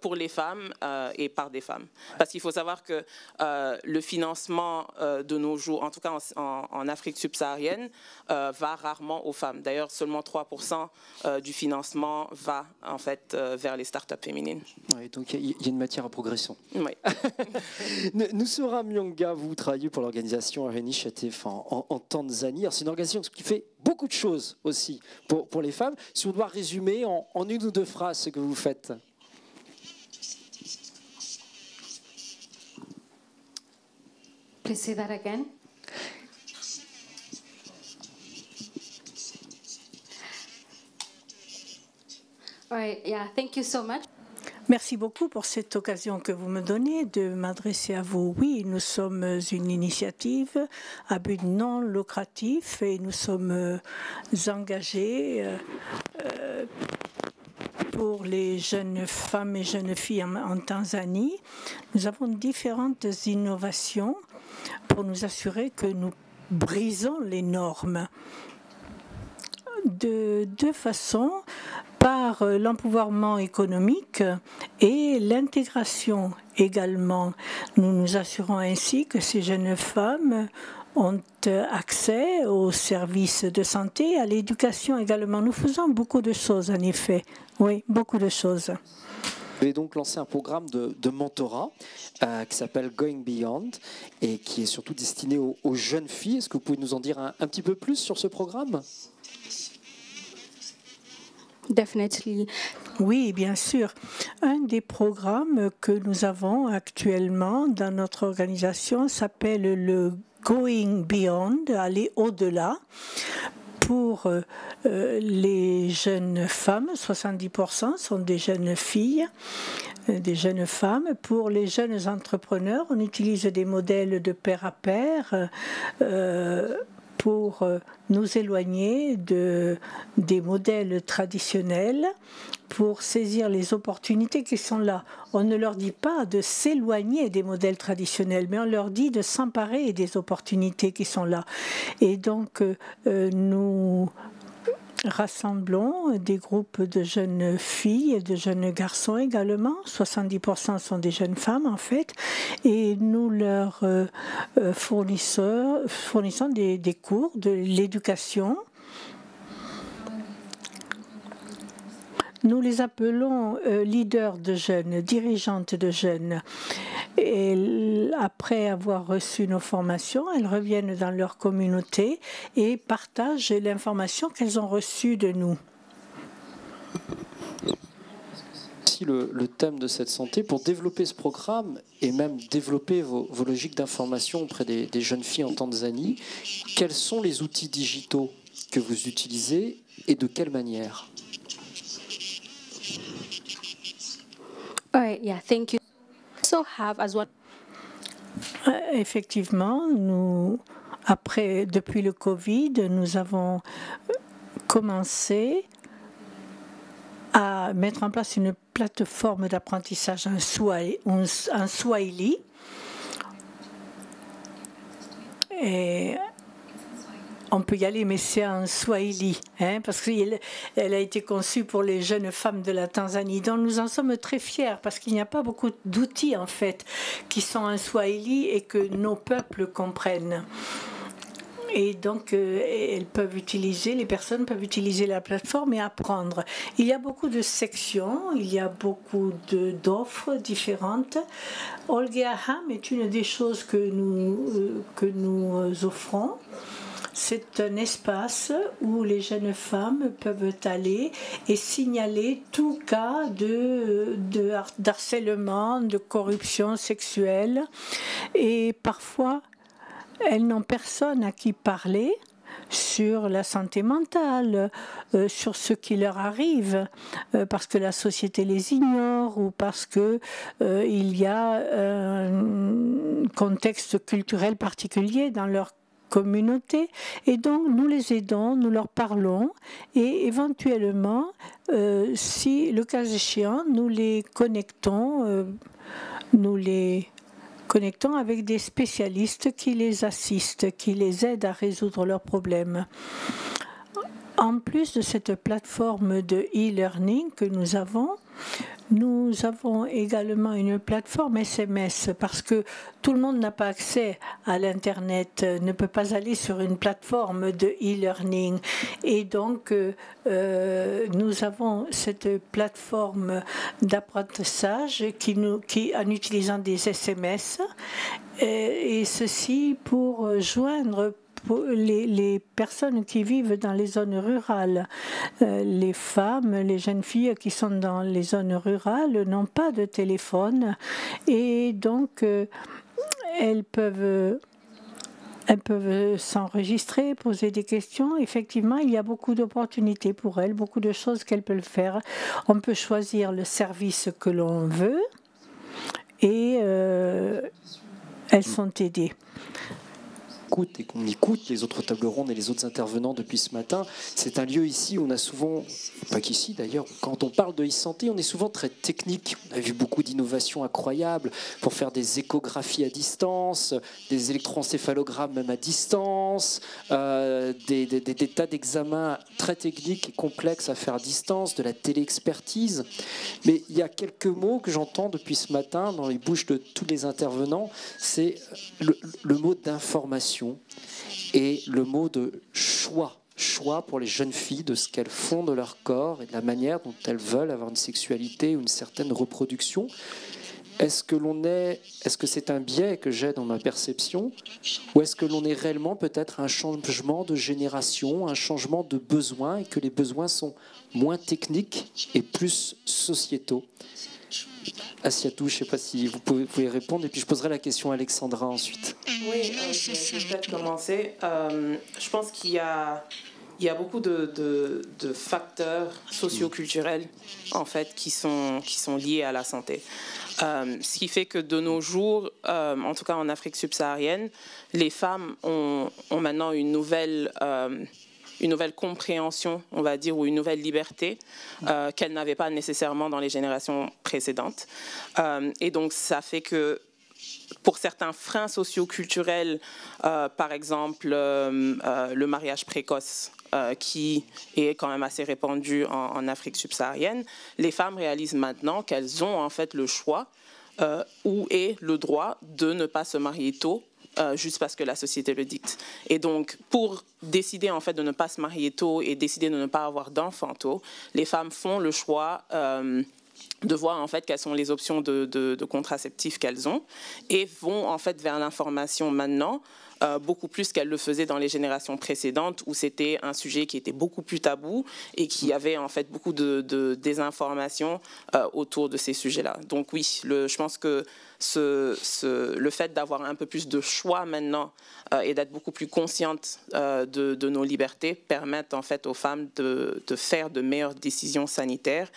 pour les femmes et par des femmes. Parce qu'il faut savoir que le financement de nos jours, en tout cas en Afrique subsaharienne, va rarement aux femmes. D'ailleurs, seulement 3% du financement va en fait vers les startups féminines. Oui, donc il y a une matière à progression. Oui. Nusura Myonga, vous travaillez pour l'organisation Initiative en Tanzanie. C'est une organisation qui fait beaucoup de choses aussi pour les femmes. Si on doit résumer en une ou deux phrases ce que vous faites. Please say that again. All right, yeah, thank you so much. Merci beaucoup pour cette occasion que vous me donnez de m'adresser à vous. Oui, nous sommes une initiative à but non lucratif et nous sommes engagés pour les jeunes femmes et jeunes filles en Tanzanie. Nous avons différentes innovations pour nous assurer que nous brisons les normes de deux façons, par l'empouvoirment économique et l'intégration également. Nous nous assurons ainsi que ces jeunes femmes ont accès aux services de santé, à l'éducation également. Nous faisons beaucoup de choses, en effet. Oui, beaucoup de choses. Vous avez donc lancé un programme de mentorat qui s'appelle Going Beyond et qui est surtout destiné aux jeunes filles. Est-ce que vous pouvez nous en dire un petit peu plus sur ce programme ? Definitely. Oui, bien sûr. Un des programmes que nous avons actuellement dans notre organisation s'appelle le Going Beyond, aller au-delà, pour les jeunes femmes. 70% sont des jeunes filles, des jeunes femmes. Pour les jeunes entrepreneurs, on utilise des modèles de pair à pair pour nous éloigner des modèles traditionnels, pour saisir les opportunités qui sont là. On ne leur dit pas de s'éloigner des modèles traditionnels, mais on leur dit de s'emparer des opportunités qui sont là. Et donc, nous rassemblons des groupes de jeunes filles et de jeunes garçons également. 70% sont des jeunes femmes en fait, et nous leur fournissons des cours de l'éducation. Nous les appelons leaders de jeunes, dirigeantes de jeunes. Et après avoir reçu nos formations, elles reviennent dans leur communauté et partagent l'information qu'elles ont reçue de nous. Si le thème de cette santé, pour développer ce programme et même développer vos logiques d'information auprès des jeunes filles en Tanzanie, quels sont les outils digitaux que vous utilisez et de quelle manière ? All right, yeah, thank you. So have as well. Effectivement, depuis le Covid, nous avons commencé à mettre en place une plateforme d'apprentissage en Swahili. Et on peut y aller, mais c'est en Swahili, parce qu'elle a été conçue pour les jeunes femmes de la Tanzanie. Donc nous en sommes très fiers, parce qu'il n'y a pas beaucoup d'outils, en fait, qui sont en Swahili et que nos peuples comprennent. Et donc, les personnes peuvent utiliser la plateforme et apprendre. Il y a beaucoup de sections, il y a beaucoup d'offres différentes. Olgeaham est une des choses que nous offrons. C'est un espace où les jeunes femmes peuvent aller et signaler tout cas d'harcèlement, de corruption sexuelle. Et parfois, elles n'ont personne à qui parler sur la santé mentale, sur ce qui leur arrive, parce que la société les ignore ou parce que il y a un contexte culturel particulier dans leur communauté, et donc nous les aidons, nous leur parlons et éventuellement, si le cas échéant, nous les connectons avec des spécialistes qui les assistent, qui les aident à résoudre leurs problèmes. En plus de cette plateforme de e-learning que nous avons, Nous avons également une plateforme SMS parce que tout le monde n'a pas accès à l'Internet, ne peut pas aller sur une plateforme de e-learning. Et donc, nous avons cette plateforme d'apprentissage en utilisant des SMS, et ceci pour joindre les personnes qui vivent dans les zones rurales. Les femmes, les jeunes filles qui sont dans les zones rurales n'ont pas de téléphone et donc elles peuvent s'enregistrer, poser des questions. Effectivement, il y a beaucoup d'opportunités pour elles, beaucoup de choses qu'elles peuvent faire. On peut choisir le service que l'on veut et elles sont aidées. Et qu'on écoute les autres tables rondes et les autres intervenants depuis ce matin. C'est un lieu ici où on a souvent, pas qu'ici d'ailleurs, quand on parle de e-santé, on est souvent très technique. On a vu beaucoup d'innovations incroyables pour faire des échographies à distance, des électroencéphalogrammes même à distance, des tas d'examens très techniques et complexes à faire à distance, de la téléexpertise. Mais il y a quelques mots que j'entends depuis ce matin dans les bouches de tous les intervenants, c'est le mot d'information et le mot de choix pour les jeunes filles de ce qu'elles font de leur corps et de la manière dont elles veulent avoir une sexualité ou une certaine reproduction. Est-ce que c'est un biais que j'ai dans ma perception, ou est-ce que l'on est réellement peut-être un changement de génération, un changement de besoins, et que les besoins sont moins techniques et plus sociétaux? Assiatou, je ne sais pas si vous pouvez répondre, et puis je poserai la question à Alexandra ensuite. Oui, je vais peut-être commencer. Je pense qu'il y a beaucoup de facteurs socioculturels en fait, qui sont liés à la santé. Ce qui fait que de nos jours, en tout cas en Afrique subsaharienne, les femmes ont maintenant une nouvelle compréhension, on va dire, ou une nouvelle liberté qu'elles n'avaient pas nécessairement dans les générations précédentes. Et donc, ça fait que pour certains freins socioculturels, par exemple le mariage précoce, qui est quand même assez répandu en Afrique subsaharienne, les femmes réalisent maintenant qu'elles ont en fait le choix ou est le droit de ne pas se marier tôt, juste parce que la société le dicte. Et donc, pour décider en fait de ne pas se marier tôt et décider de ne pas avoir d'enfants tôt, les femmes font le choix de voir en fait quelles sont les options de contraceptifs qu'elles ont et vont en fait vers l'information maintenant, beaucoup plus qu'elles le faisaient dans les générations précédentes où c'était un sujet qui était beaucoup plus tabou et qui avait en fait beaucoup de désinformation autour de ces sujets-là. Donc oui, je pense que le fait d'avoir un peu plus de choix maintenant et d'être beaucoup plus consciente de nos libertés permettent en fait aux femmes de faire de meilleures décisions sanitaires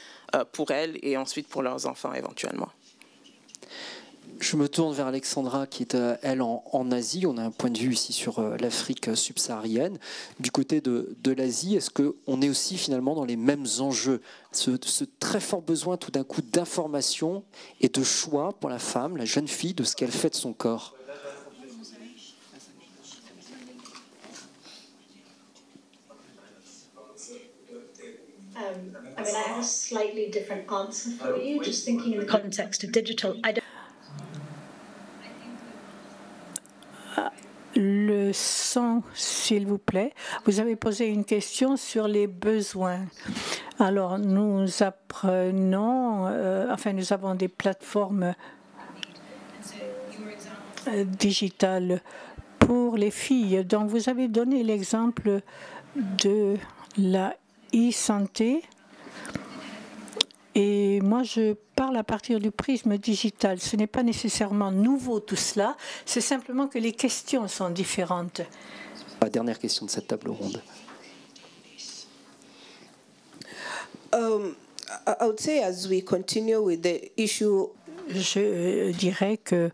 pour elles et ensuite pour leurs enfants éventuellement. Je me tourne vers Alexandra qui est, elle, en Asie. On a un point de vue ici sur l'Afrique subsaharienne. Du côté de l'Asie, est-ce qu'on est aussi finalement dans les mêmes enjeux ? Ce très fort besoin tout d'un coup d'information et de choix pour la femme, la jeune fille, de ce qu'elle fait de son corps. I mean, I have a slightly different answer for you, just thinking in the context of digital. Le son, s'il vous plaît. Vous avez posé une question sur les besoins. Alors, nous apprenons, nous avons des plateformes digitales pour les filles. Donc, vous avez donné l'exemple de la e-santé. Et moi, je parle à partir du prisme digital. Ce n'est pas nécessairement nouveau tout cela, c'est simplement que les questions sont différentes. La dernière question de cette table ronde. I would say as we continue with the issue. Je dirais que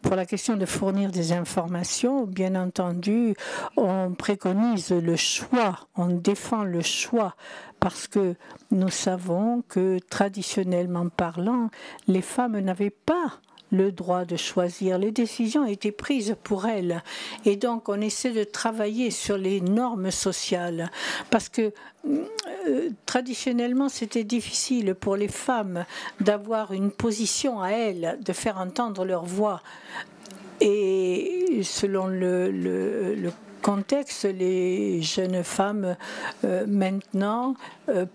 pour la question de fournir des informations, bien entendu, on préconise le choix, on défend le choix, parce que nous savons que traditionnellement parlant, les femmes n'avaient pas le droit de choisir. Les décisions ont été prises pour elles. Et donc, on essaie de travailler sur les normes sociales. Parce que traditionnellement, c'était difficile pour les femmes d'avoir une position à elles, de faire entendre leur voix. Et selon le contexte, les jeunes femmes maintenant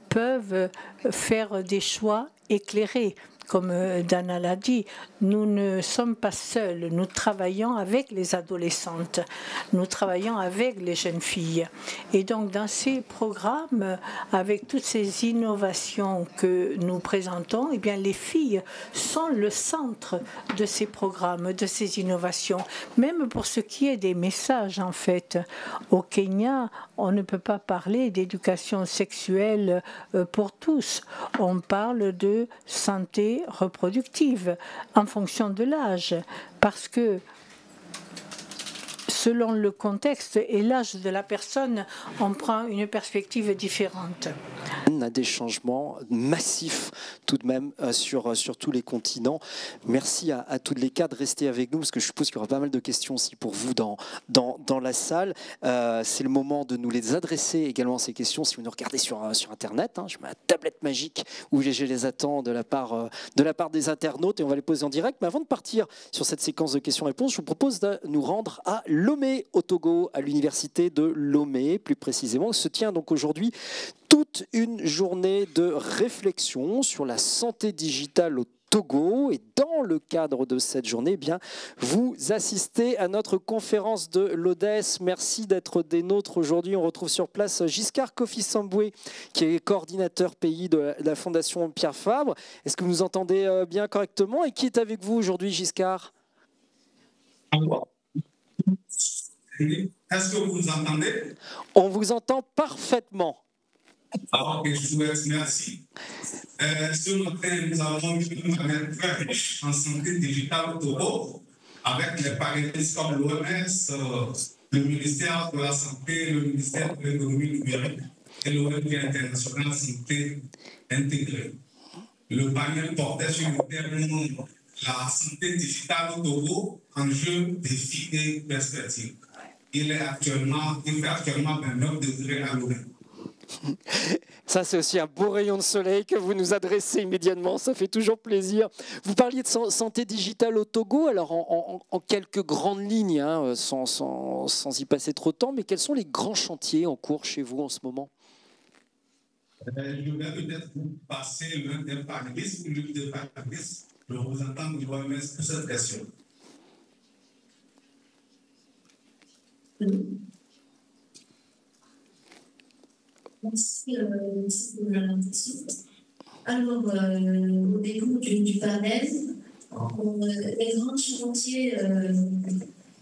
peuvent faire des choix éclairés. Comme Dana l'a dit, nous ne sommes pas seuls, nous travaillons avec les adolescentes, nous travaillons avec les jeunes filles. Et donc dans ces programmes, avec toutes ces innovations que nous présentons, eh bien, les filles sont le centre de ces programmes, de ces innovations. Même pour ce qui est des messages, en fait. Au Kenya, on ne peut pas parler d'éducation sexuelle pour tous. On parle de santé reproductive en fonction de l'âge, parce que selon le contexte et l'âge de la personne, on prend une perspective différente. On a des changements massifs tout de même sur tous les continents. Merci à tous les cas de rester avec nous, parce que je suppose qu'il y aura pas mal de questions aussi pour vous dans la salle. C'est le moment de nous les adresser également, ces questions, si vous nous regardez sur Internet. Je mets ma tablette magique où je les attends de la part des internautes et on va les poser en direct. Mais avant de partir sur cette séquence de questions-réponses, je vous propose de nous rendre à Lomé, au Togo, à l'université de Lomé, plus précisément. Il se tient donc aujourd'hui toute une journée de réflexion sur la santé digitale au Togo. Et dans le cadre de cette journée, eh bien, vous assistez à notre conférence de l'ODES. Merci d'être des nôtres aujourd'hui. On retrouve sur place Giscard Kofi-Samboué, qui est coordinateur pays de la Fondation Pierre Fabre. Est-ce que vous nous entendez bien correctement? Et qui est avec vous aujourd'hui, Giscard? Est-ce que vous nous entendez? On vous entend parfaitement. Alors, je vous remercie. Ce matin, nous avons eu une journée très riche en santé digitale au Togo, avec les panélistes comme l'OMS, le ministère de la Santé, le ministère de l'Économie numérique et l'ONG internationale santé intégrée. Le panel portait sur le thème la santé digitale au Togo, enjeux, défis et perspectives. Il fait actuellement 29 degrés à Lomé. Ça, c'est aussi un beau rayon de soleil que vous nous adressez immédiatement. Ça fait toujours plaisir. Vous parliez de santé digitale au Togo. Alors, en quelques grandes lignes, sans y passer trop de temps, mais quels sont les grands chantiers en cours chez vous en ce moment? Je vais peut-être vous passer l'un des panélistes ou l'une des panélistes. Je vous entends de l'OMS pour cette question. Merci pour l'invitation. Alors, au début du panel, les grands chantiers,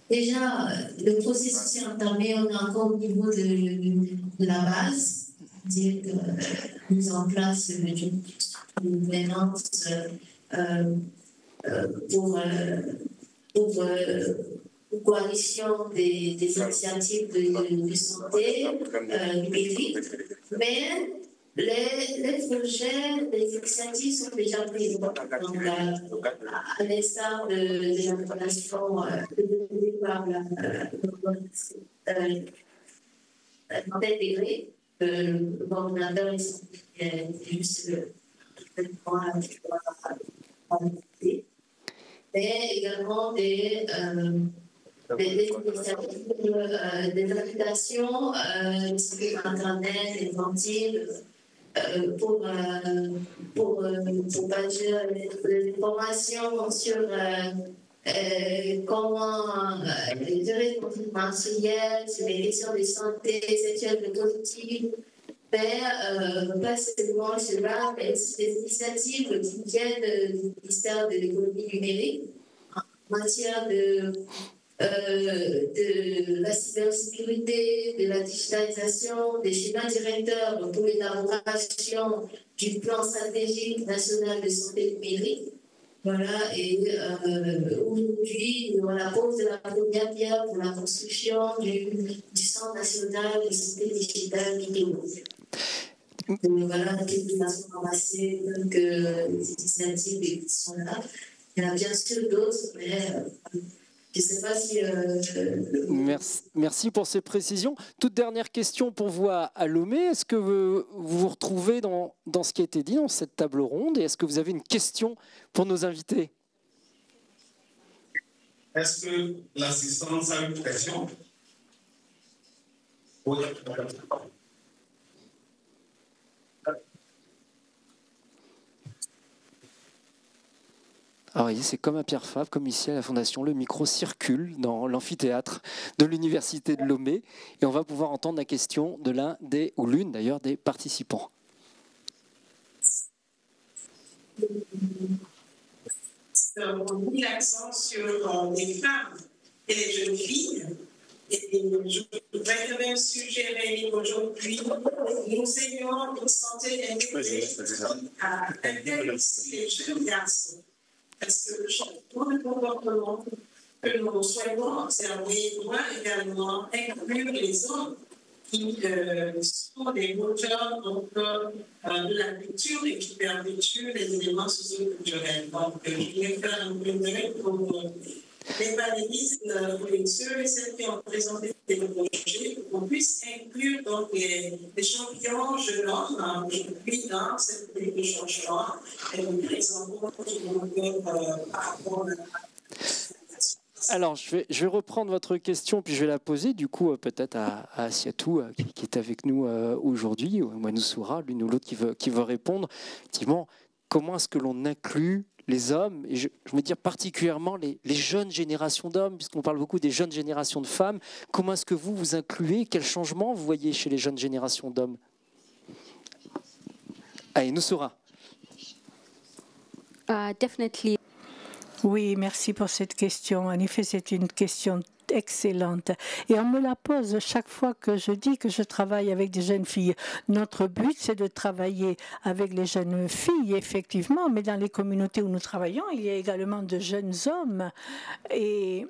déjà, le processus est entamé, on est encore au niveau de la base, c'est-à-dire mise en place d'une gouvernance pour coalition des initiatives de santé numérique, mais les projets, les initiatives sont déjà prises. Donc, à l'instar de l'information donnée par intégrée, le coordinateur est juste le point mais également des applications sur Internet, inventives, pour bâtir des informations sur comment gérer le conflit mensuel, sur les questions de santé sexuelle et reproductive, mais pas seulement cela, mais aussi des initiatives qui viennent du ministère de l'économie numérique en matière de la cybersécurité, de la digitalisation, des schémas directeurs pour l'élaboration du plan stratégique national de santé numérique. Voilà, et aujourd'hui, on pose la première pierre pour la construction du Centre national de santé digitale Migiro. Voilà, quelques informations ramassées, donc les initiatives qui sont là. Il y en a bien sûr d'autres, mais je ne sais pas si... Merci pour ces précisions. Toute dernière question pour vous à Lomé. Est-ce que vous vous retrouvez dans ce qui a été dit dans cette table ronde et est-ce que vous avez une question pour nos invités? Est-ce que l'assistance a une pression? Oui. Alors, c'est comme à Pierre Fabre, comme ici à la Fondation, le micro circule dans l'amphithéâtre de l'Université de Lomé et on va pouvoir entendre la question de l'un des, ou l'une d'ailleurs, des participants. On met l'accent sur les femmes et les jeunes filles. Et je voudrais quand même suggérer aujourd'hui l'enseignement de santé à intéresser les jeunes garçons. Parce que tout le comportement que nous souhaitons observer doit également inclure les hommes qui sont des moteurs de la culture et qui perpétuent les éléments socioculturels. Donc, je vais faire un plaidoyer pour les panélistes, pour ceux et celles qui ont présenté des projets, qu'on puisse inclure donc, les champions jeunes hommes aujourd'hui dans cette politique de changement et nous présentons par rapport à... Alors, je vais reprendre votre question, puis je vais la poser, du coup, peut-être à Assiatou, qui est avec nous aujourd'hui, ou à Mansoura, l'une ou l'autre qui veut répondre. Effectivement, comment est-ce que l'on inclut les hommes, et je veux dire particulièrement les jeunes générations d'hommes, puisqu'on parle beaucoup des jeunes générations de femmes. Comment est-ce que vous incluez? Quel changement vous voyez chez les jeunes générations d'hommes? Allez, Mansoura. Definitely. Oui, merci pour cette question. En effet, c'est une question excellente. Et on me la pose chaque fois que je dis que je travaille avec des jeunes filles. Notre but, c'est de travailler avec les jeunes filles, effectivement, mais dans les communautés où nous travaillons, il y a également de jeunes hommes. Et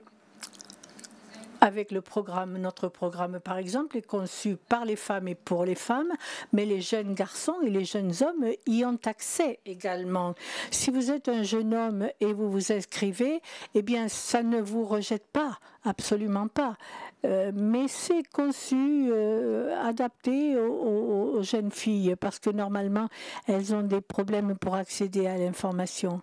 avec le programme, notre programme, par exemple, est conçu par les femmes et pour les femmes, mais les jeunes garçons et les jeunes hommes y ont accès également. Si vous êtes un jeune homme et vous vous inscrivez, eh bien, ça ne vous rejette pas, absolument pas. Mais c'est conçu, adapté aux jeunes filles, parce que normalement, elles ont des problèmes pour accéder à l'information.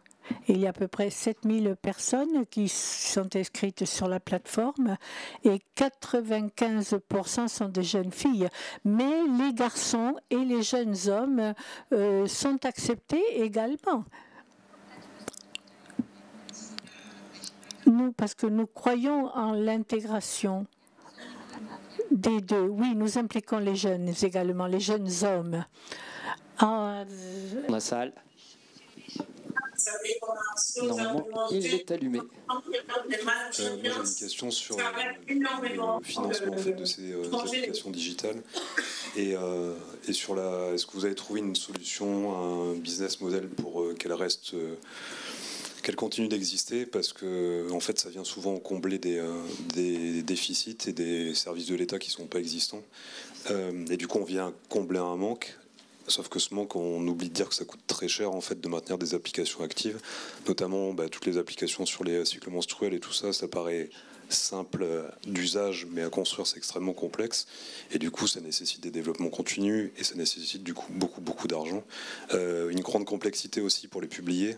Il y a à peu près 7000 personnes qui sont inscrites sur la plateforme et 95% sont des jeunes filles. Mais les garçons et les jeunes hommes sont acceptés également. Nous, parce que nous croyons en l'intégration des deux. Oui, nous impliquons les jeunes également, les jeunes hommes. Dans la salle. Normalement, il est allumé. Moi, j'ai une question sur le financement en fait, de ces applications digitales et sur est-ce que vous avez trouvé une solution, un business model pour qu'elle continue d'exister, parce que en fait, ça vient souvent combler des déficits et des services de l'État qui ne sont pas existants. Et du coup, on vient combler un manque. Sauf que ce manque, on oublie de dire que ça coûte très cher en fait de maintenir des applications actives, notamment toutes les applications sur les cycles menstruels et tout ça. Ça paraît simple d'usage, mais à construire c'est extrêmement complexe. Et du coup, ça nécessite des développements continus et ça nécessite du coup beaucoup d'argent. Une grande complexité aussi pour les publier,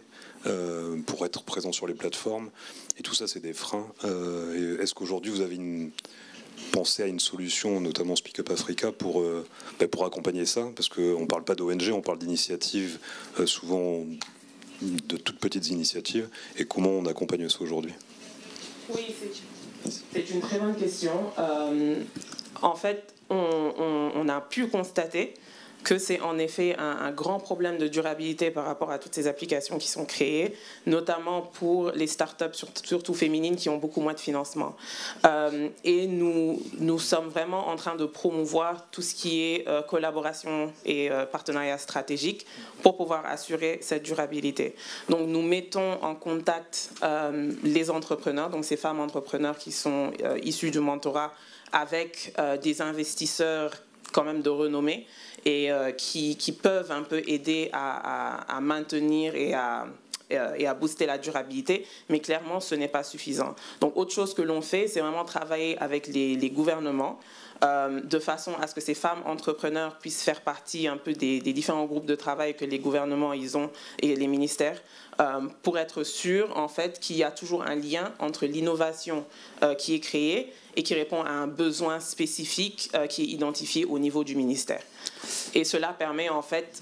pour être présent sur les plateformes. Et tout ça, c'est des freins. Est-ce qu'aujourd'hui vous avez penser à une solution, notamment Speak Up Africa, pour accompagner ça, parce qu'on ne parle pas d'ONG, on parle d'initiatives, souvent de toutes petites initiatives, et comment on accompagne ça aujourd'hui? Oui, c'est une très bonne question. En fait, on a pu constater que c'est en effet un grand problème de durabilité par rapport à toutes ces applications qui sont créées, notamment pour les startups, surtout féminines, qui ont beaucoup moins de financement. Et nous sommes vraiment en train de promouvoir tout ce qui est collaboration et partenariat stratégique pour pouvoir assurer cette durabilité. Donc nous mettons en contact les entrepreneurs, donc ces femmes entrepreneurs qui sont issues du mentorat, avec des investisseurs quand même de renommée, et qui peuvent un peu aider à maintenir et à et à booster la durabilité, mais clairement, ce n'est pas suffisant. Donc, autre chose que l'on fait, c'est vraiment travailler avec les gouvernements de façon à ce que ces femmes entrepreneurs puissent faire partie un peu des différents groupes de travail que les gouvernements ils ont et les ministères pour être sûr en fait qu'il y a toujours un lien entre l'innovation qui est créée et qui répond à un besoin spécifique qui est identifié au niveau du ministère. Et cela permet en fait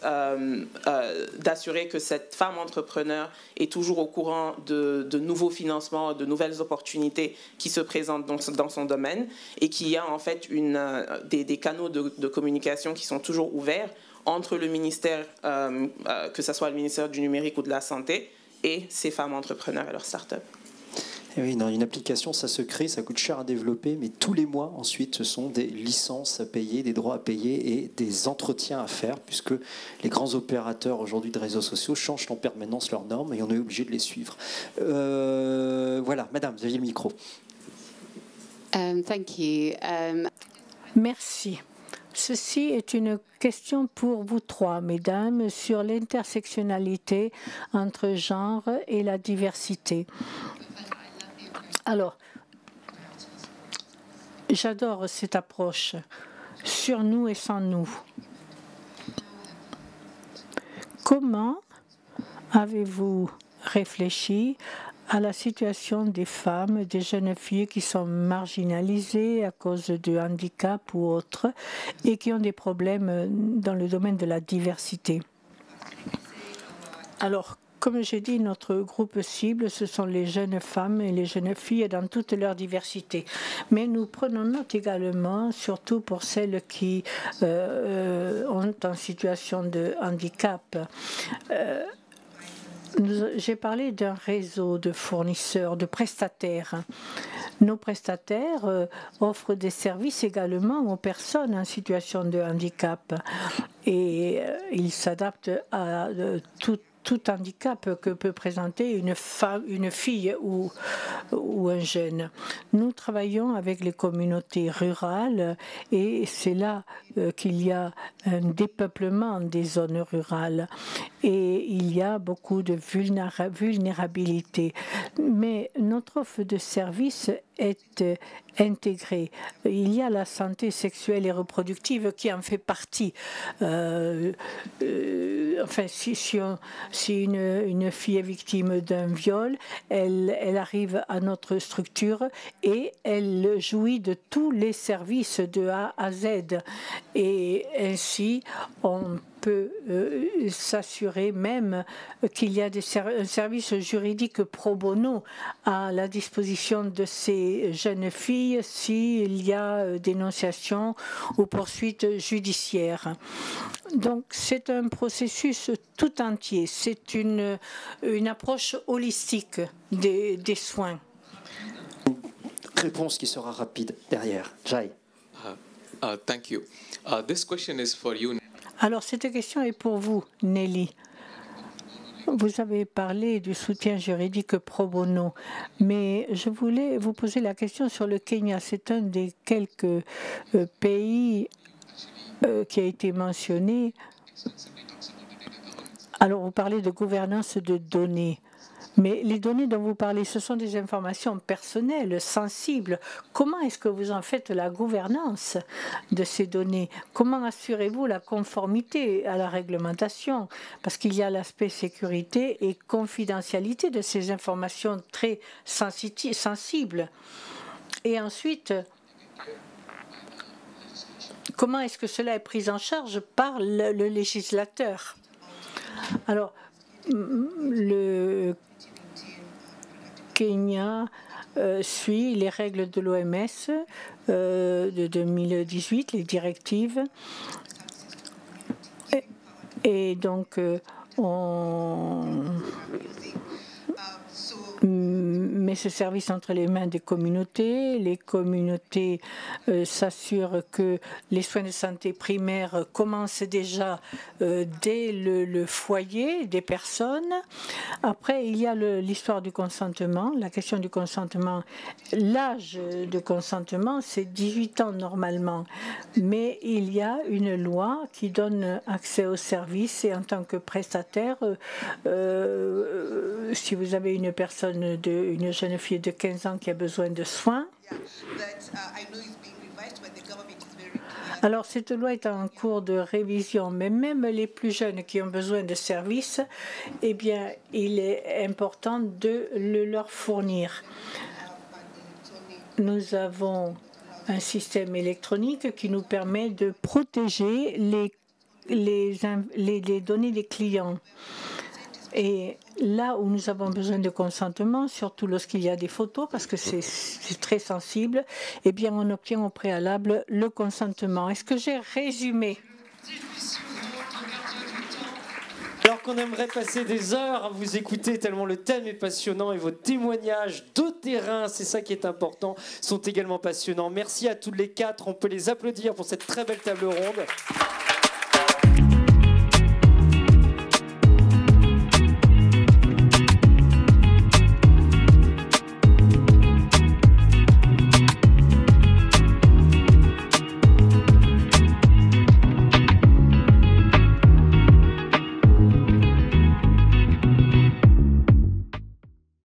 d'assurer que cette femme entrepreneur est toujours au courant de nouveaux financements, de nouvelles opportunités qui se présentent dans son domaine et qu'il y a en fait des canaux de communication qui sont toujours ouverts entre le ministère, que ce soit le ministère du numérique ou de la santé, et ces femmes entrepreneurs et leurs startups. Et oui, non, une application, ça se crée, ça coûte cher à développer, mais tous les mois, ensuite, ce sont des licences à payer, des droits à payer et des entretiens à faire, puisque les grands opérateurs aujourd'hui de réseaux sociaux changent en permanence leurs normes et on est obligé de les suivre. Voilà, madame, vous aviez le micro. Thank you. Merci. Ceci est une question pour vous trois, mesdames, sur l'intersectionnalité entre genre et la diversité. Alors, j'adore cette approche, sur nous et sans nous. Comment avez-vous réfléchi à la situation des femmes, des jeunes filles qui sont marginalisées à cause de handicap ou autres et qui ont des problèmes dans le domaine de la diversité? Alors, comme j'ai dit, notre groupe cible, ce sont les jeunes femmes et les jeunes filles dans toute leur diversité. Mais nous prenons note également, surtout pour celles qui ont en situation de handicap. J'ai parlé d'un réseau de fournisseurs, de prestataires. Nos prestataires offrent des services également aux personnes en situation de handicap et ils s'adaptent à tout handicap que peut présenter une femme, une fille ou un jeune. Nous travaillons avec les communautés rurales et c'est là qu'il y a un dépeuplement des zones rurales et il y a beaucoup de vulnérabilité. Mais notre offre de service est intégrée. Il y a la santé sexuelle et reproductive qui en fait partie. Enfin, si une fille est victime d'un viol, elle arrive à notre structure et elle jouit de tous les services de A à Z. Et ainsi, on peut s'assurer même qu'il y a un service juridique pro bono à la disposition de ces jeunes filles s'il y a dénonciation ou poursuite judiciaire. Donc c'est un processus tout entier, c'est une approche holistique des soins. Réponse qui sera rapide derrière. Jai. Thank you. This question is for you. Alors, cette question est pour vous, Nelly. Vous avez parlé du soutien juridique pro bono, mais je voulais vous poser la question sur le Kenya. C'est un des quelques pays qui a été mentionné. Alors, vous parlez de gouvernance de données. Mais les données dont vous parlez, ce sont des informations personnelles, sensibles. Comment est-ce que vous en faites la gouvernance de ces données? Comment assurez-vous la conformité à la réglementation? Parce qu'il y a l'aspect sécurité et confidentialité de ces informations très sensibles. Et ensuite, comment est-ce que cela est pris en charge par le législateur? Alors, le Kenya suit les règles de l'OMS de 2018, les directives. Et donc, mais ce service entre les mains des communautés. Les communautés s'assurent que les soins de santé primaires commencent déjà dès le foyer des personnes. Après, il y a l'histoire du consentement, la question du consentement. L'âge de consentement, c'est 18 ans normalement, mais il y a une loi qui donne accès aux services et en tant que prestataire, si vous avez une jeune fille de 15 ans qui a besoin de soins, alors cette loi est en cours de révision, mais même les plus jeunes qui ont besoin de services, eh bien, il est important de le leur fournir. Nous avons un système électronique qui nous permet de protéger les données des clients. Et là où nous avons besoin de consentement, surtout lorsqu'il y a des photos, parce que c'est très sensible, eh bien, on obtient au préalable le consentement. Est-ce que j'ai résumé? Alors qu'on aimerait passer des heures à vous écouter tellement le thème est passionnant et vos témoignages de terrain, c'est ça qui est important, sont également passionnants. Merci à tous les quatre, on peut les applaudir pour cette très belle table ronde.